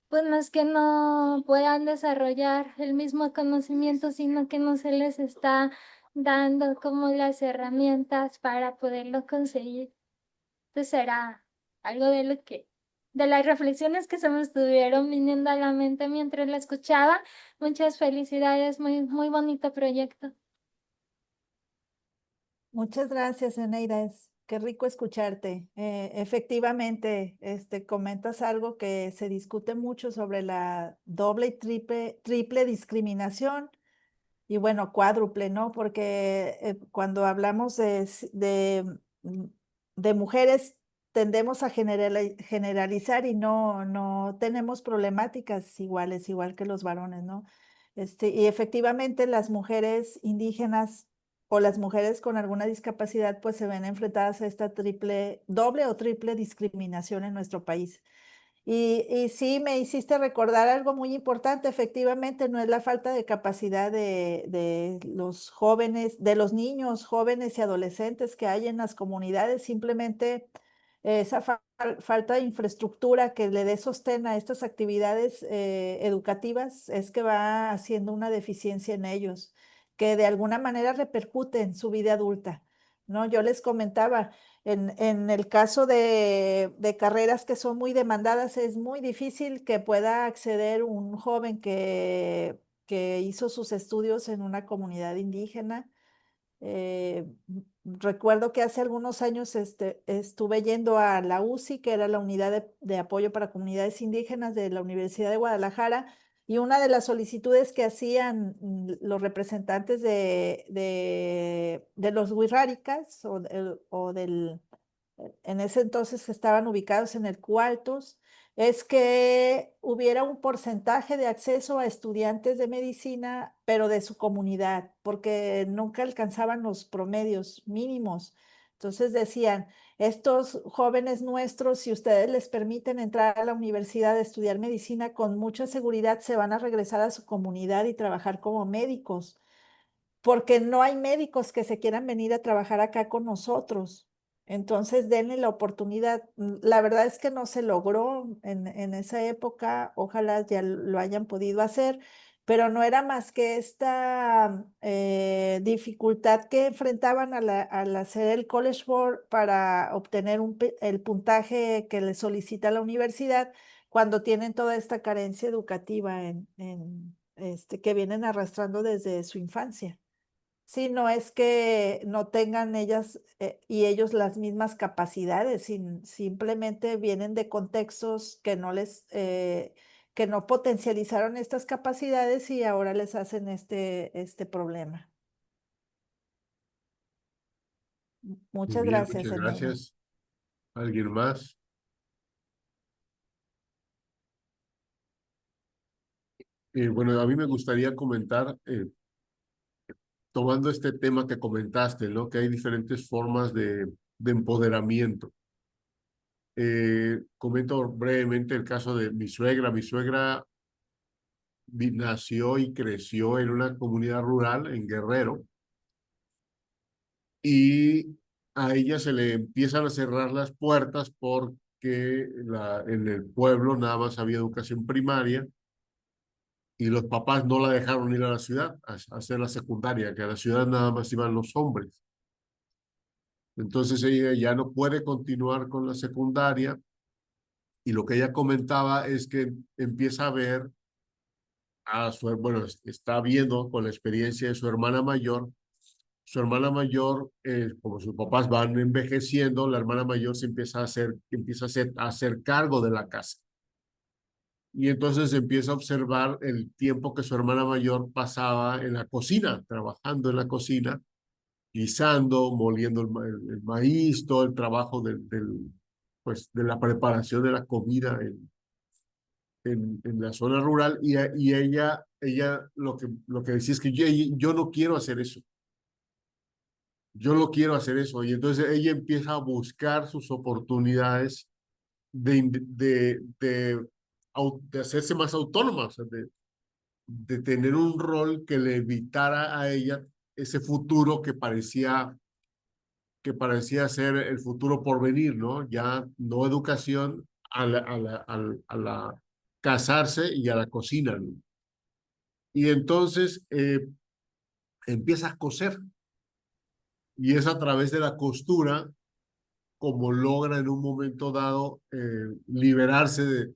Pues no es que no puedan desarrollar el mismo conocimiento, sino que no se les está dando como las herramientas para poderlo conseguir. Entonces será algo de lo que, de las reflexiones que se me estuvieron viniendo a la mente mientras la escuchaba. Muchas felicidades, muy, muy bonito proyecto. Muchas gracias, Eneida. Qué rico escucharte. Efectivamente, comentas algo que se discute mucho sobre la doble y triple discriminación y bueno, cuádruple, ¿no? Porque cuando hablamos mm, de mujeres tendemos a generalizar y no tenemos problemáticas iguales, igual que los varones, ¿no? Y efectivamente las mujeres indígenas o las mujeres con alguna discapacidad pues se ven enfrentadas a esta doble o triple discriminación en nuestro país. Y sí, me hiciste recordar algo muy importante, efectivamente, no es la falta de capacidad de los jóvenes, de los niños, jóvenes y adolescentes que hay en las comunidades, simplemente esa falta de infraestructura que le dé sostén a estas actividades educativas es que va haciendo una deficiencia en ellos, que de alguna manera repercute en su vida adulta, ¿no? Yo les comentaba. En el caso de carreras que son muy demandadas, es muy difícil que pueda acceder un joven que hizo sus estudios en una comunidad indígena. Recuerdo que hace algunos años estuve yendo a la UCI, que era la Unidad de Apoyo para Comunidades Indígenas de la Universidad de Guadalajara, y una de las solicitudes que hacían los representantes de los wixárikas en ese entonces estaban ubicados en el Cuartos, es que hubiera un porcentaje de acceso a estudiantes de medicina, pero de su comunidad, porque nunca alcanzaban los promedios mínimos. Entonces decían, estos jóvenes nuestros, si ustedes les permiten entrar a la universidad a estudiar medicina, con mucha seguridad se van a regresar a su comunidad y trabajar como médicos, porque no hay médicos que se quieran venir a trabajar acá con nosotros. Entonces, denle la oportunidad. La verdad es que no se logró en esa época, ojalá ya lo hayan podido hacer, pero no era más que esta dificultad que enfrentaban al hacer el College Board para obtener el puntaje que le solicita la universidad cuando tienen toda esta carencia educativa que vienen arrastrando desde su infancia. Sí, no es que no tengan ellas y ellos las mismas capacidades, simplemente vienen de contextos que no potencializaron estas capacidades y ahora les hacen este problema. Muy Muchas bien, gracias, muchas Eneida. gracias. ¿Alguien más? Bueno, a mí me gustaría comentar, tomando este tema que comentaste, ¿no? Que hay diferentes formas de empoderamiento. Comento brevemente el caso de mi suegra. Mi suegra nació y creció en una comunidad rural en Guerrero y a ella se le empiezan a cerrar las puertas porque en el pueblo nada más había educación primaria y los papás no la dejaron ir a la ciudad a hacer la secundaria, que a la ciudad nada más iban los hombres. Entonces ella ya no puede continuar con la secundaria y lo que ella comentaba es que empieza a ver bueno, está viendo con la experiencia de su hermana mayor, como sus papás van envejeciendo, la hermana mayor se empieza a hacer cargo de la casa. Y entonces empieza a observar el tiempo que su hermana mayor pasaba en la cocina, trabajando en la cocina, guisando, moliendo el maíz, todo el trabajo pues, de la preparación de la comida en la zona rural. Y ella lo que decía es que yo no quiero hacer eso. Yo no quiero hacer eso. Y entonces ella empieza a buscar sus oportunidades de hacerse más autónoma, o sea, de tener un rol que le evitara a ella ese futuro que parecía ser el futuro por venir, ¿no? Ya no educación a la casarse y a la cocina, ¿no? Y entonces empieza a coser y es a través de la costura como logra en un momento dado liberarse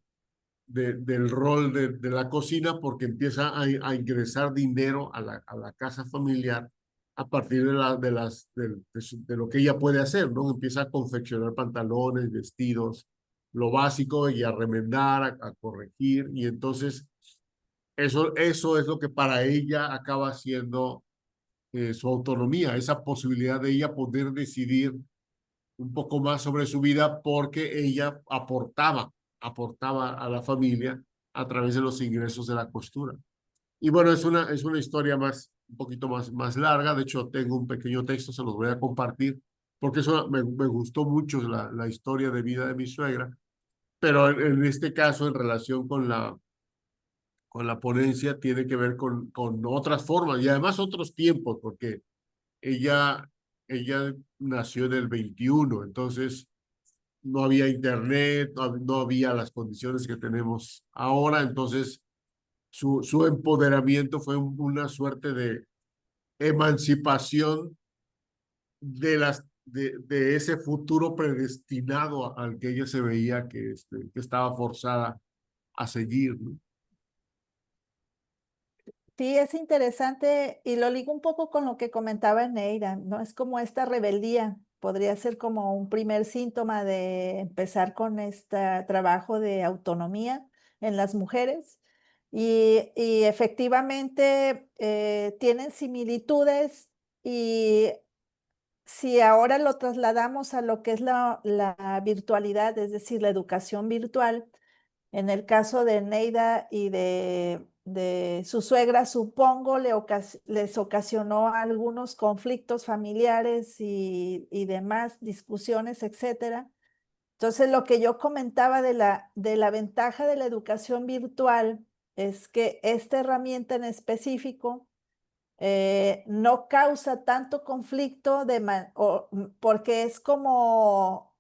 del rol de la cocina porque empieza a ingresar dinero a la casa familiar a partir de lo que ella puede hacer, ¿no? Empieza a confeccionar pantalones, vestidos, lo básico y a remendar, a corregir y entonces eso es lo que para ella acaba siendo su autonomía, esa posibilidad de ella poder decidir un poco más sobre su vida porque ella aportaba a la familia a través de los ingresos de la costura. Y bueno, es una historia un poquito más larga. De hecho, tengo un pequeño texto, se los voy a compartir, porque eso me gustó mucho la historia de vida de mi suegra. Pero en este caso, en relación con la ponencia, tiene que ver con otras formas y además otros tiempos, porque ella, ella nació en el 21, entonces no había internet, no había las condiciones que tenemos ahora, entonces su empoderamiento fue una suerte de emancipación de ese futuro predestinado al que ella se veía que estaba forzada a seguir, ¿no? Sí, es interesante y lo ligo un poco con lo que comentaba Neira, ¿no? Es como esta rebeldía, podría ser como un primer síntoma de empezar con este trabajo de autonomía en las mujeres y efectivamente tienen similitudes y si ahora lo trasladamos a lo que es la virtualidad, es decir, la educación virtual, en el caso de Neida y de su suegra, supongo les ocasionó algunos conflictos familiares y demás discusiones, etcétera. Entonces, lo que yo comentaba de la ventaja de la educación virtual es que esta herramienta en específico no causa tanto conflicto porque es como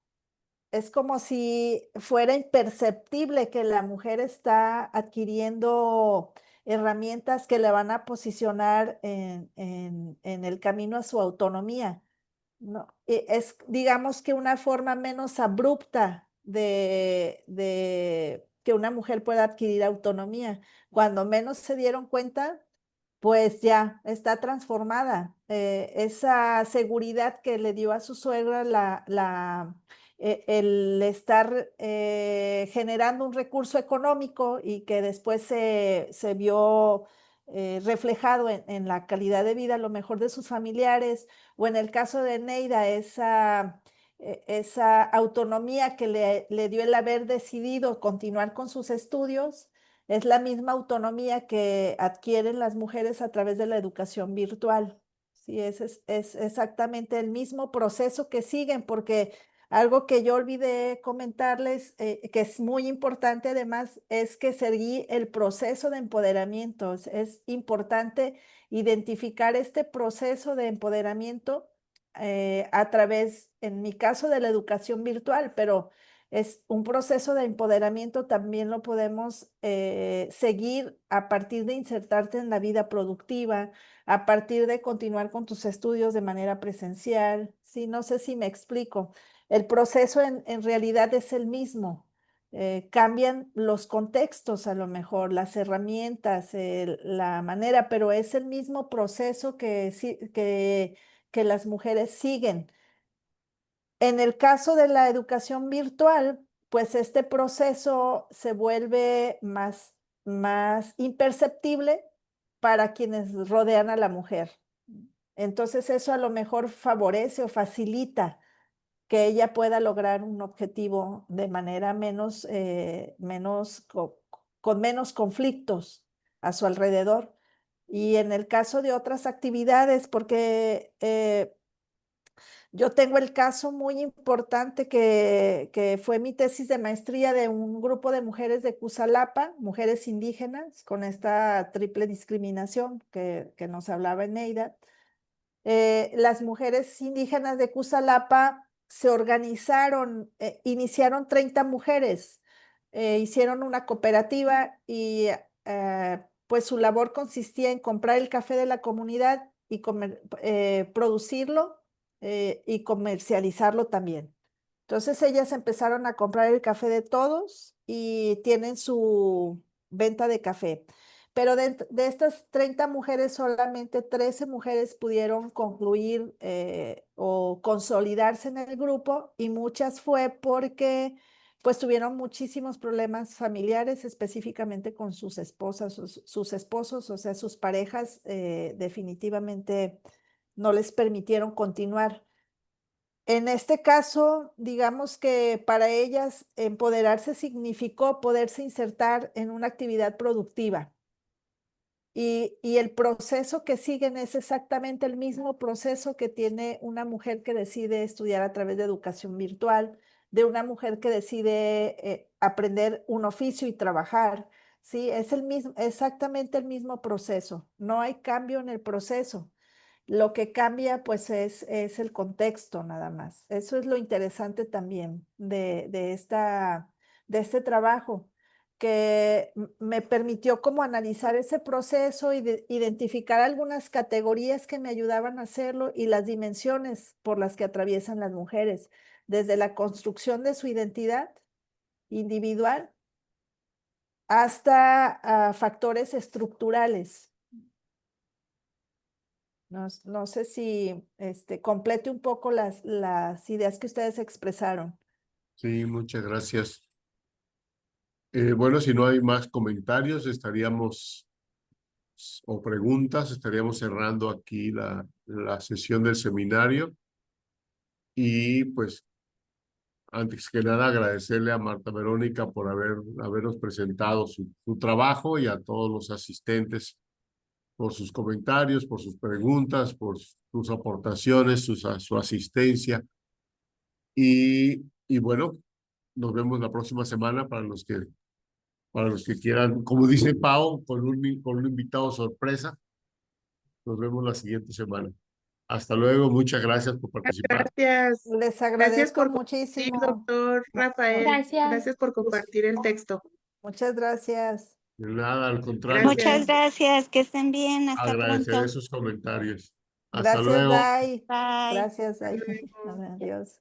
si fuera imperceptible que la mujer está adquiriendo herramientas que le van a posicionar en el camino a su autonomía, ¿no? Es, digamos que una forma menos abrupta de que una mujer pueda adquirir autonomía. Cuando menos se dieron cuenta, pues ya está transformada. Esa seguridad que le dio a su suegra el estar generando un recurso económico y que después se vio reflejado en la calidad de vida, a lo mejor de sus familiares, o en el caso de Neida, esa autonomía que le dio el haber decidido continuar con sus estudios es la misma autonomía que adquieren las mujeres a través de la educación virtual. Sí, es exactamente el mismo proceso que siguen, porque algo que yo olvidé comentarles, que es muy importante además, es que seguí el proceso de empoderamiento. Es importante identificar este proceso de empoderamiento a través, en mi caso, de la educación virtual, pero es un proceso de empoderamiento, también lo podemos seguir a partir de insertarte en la vida productiva, a partir de continuar con tus estudios de manera presencial. Sí, no sé si me explico. El proceso en realidad es el mismo. Cambian los contextos, a lo mejor, las herramientas, la manera, pero es el mismo proceso que las mujeres siguen. En el caso de la educación virtual, pues este proceso se vuelve más imperceptible para quienes rodean a la mujer. Entonces eso a lo mejor favorece o facilita que ella pueda lograr un objetivo de manera con menos conflictos a su alrededor. Y en el caso de otras actividades, porque yo tengo el caso muy importante que fue mi tesis de maestría de un grupo de mujeres de Cusalapa, mujeres indígenas, con esta triple discriminación que nos hablaba Eneida. las mujeres indígenas de Cusalapa se organizaron, iniciaron 30 mujeres, hicieron una cooperativa y pues su labor consistía en comprar el café de la comunidad y producirlo y comercializarlo también. Entonces ellas empezaron a comprar el café de todos y tienen su venta de café. Pero de estas 30 mujeres, solamente 13 mujeres pudieron concluir o consolidarse en el grupo, y muchas fue porque pues tuvieron muchísimos problemas familiares, específicamente con sus esposas, sus esposos, o sea, sus parejas definitivamente no les permitieron continuar. En este caso, digamos que para ellas empoderarse significó poderse insertar en una actividad productiva. Y el proceso que siguen es exactamente el mismo proceso que tiene una mujer que decide estudiar a través de educación virtual, de una mujer que decide aprender un oficio y trabajar. Sí, es exactamente el mismo proceso. No hay cambio en el proceso. Lo que cambia, pues, es el contexto nada más. Eso es lo interesante también de este trabajo, que me permitió como analizar ese proceso y identificar algunas categorías que me ayudaban a hacerlo y las dimensiones por las que atraviesan las mujeres, desde la construcción de su identidad individual hasta factores estructurales. No sé si complete un poco las ideas que ustedes expresaron. Sí, muchas gracias. Bueno, si no hay más comentarios, o preguntas, estaríamos cerrando aquí la sesión del seminario. Y pues, antes que nada, agradecerle a Marta Verónica por habernos presentado su trabajo, y a todos los asistentes por sus comentarios, por sus preguntas, por sus aportaciones, su asistencia. Y bueno, nos vemos la próxima semana para los que quieran, como dice Pau, con un invitado sorpresa. Nos vemos la siguiente semana. Hasta luego, muchas gracias por participar. Gracias. Les Gracias agradezco por compartir, muchísimo. doctor Rafael. Gracias. Gracias por compartir el texto. Muchas gracias. De nada, al contrario, Gracias. Muchas gracias, que estén bien, hasta agradeceré pronto. sus comentarios. Hasta Gracias, luego. Dai. Bye. Gracias, Dai. Hasta luego. Adiós.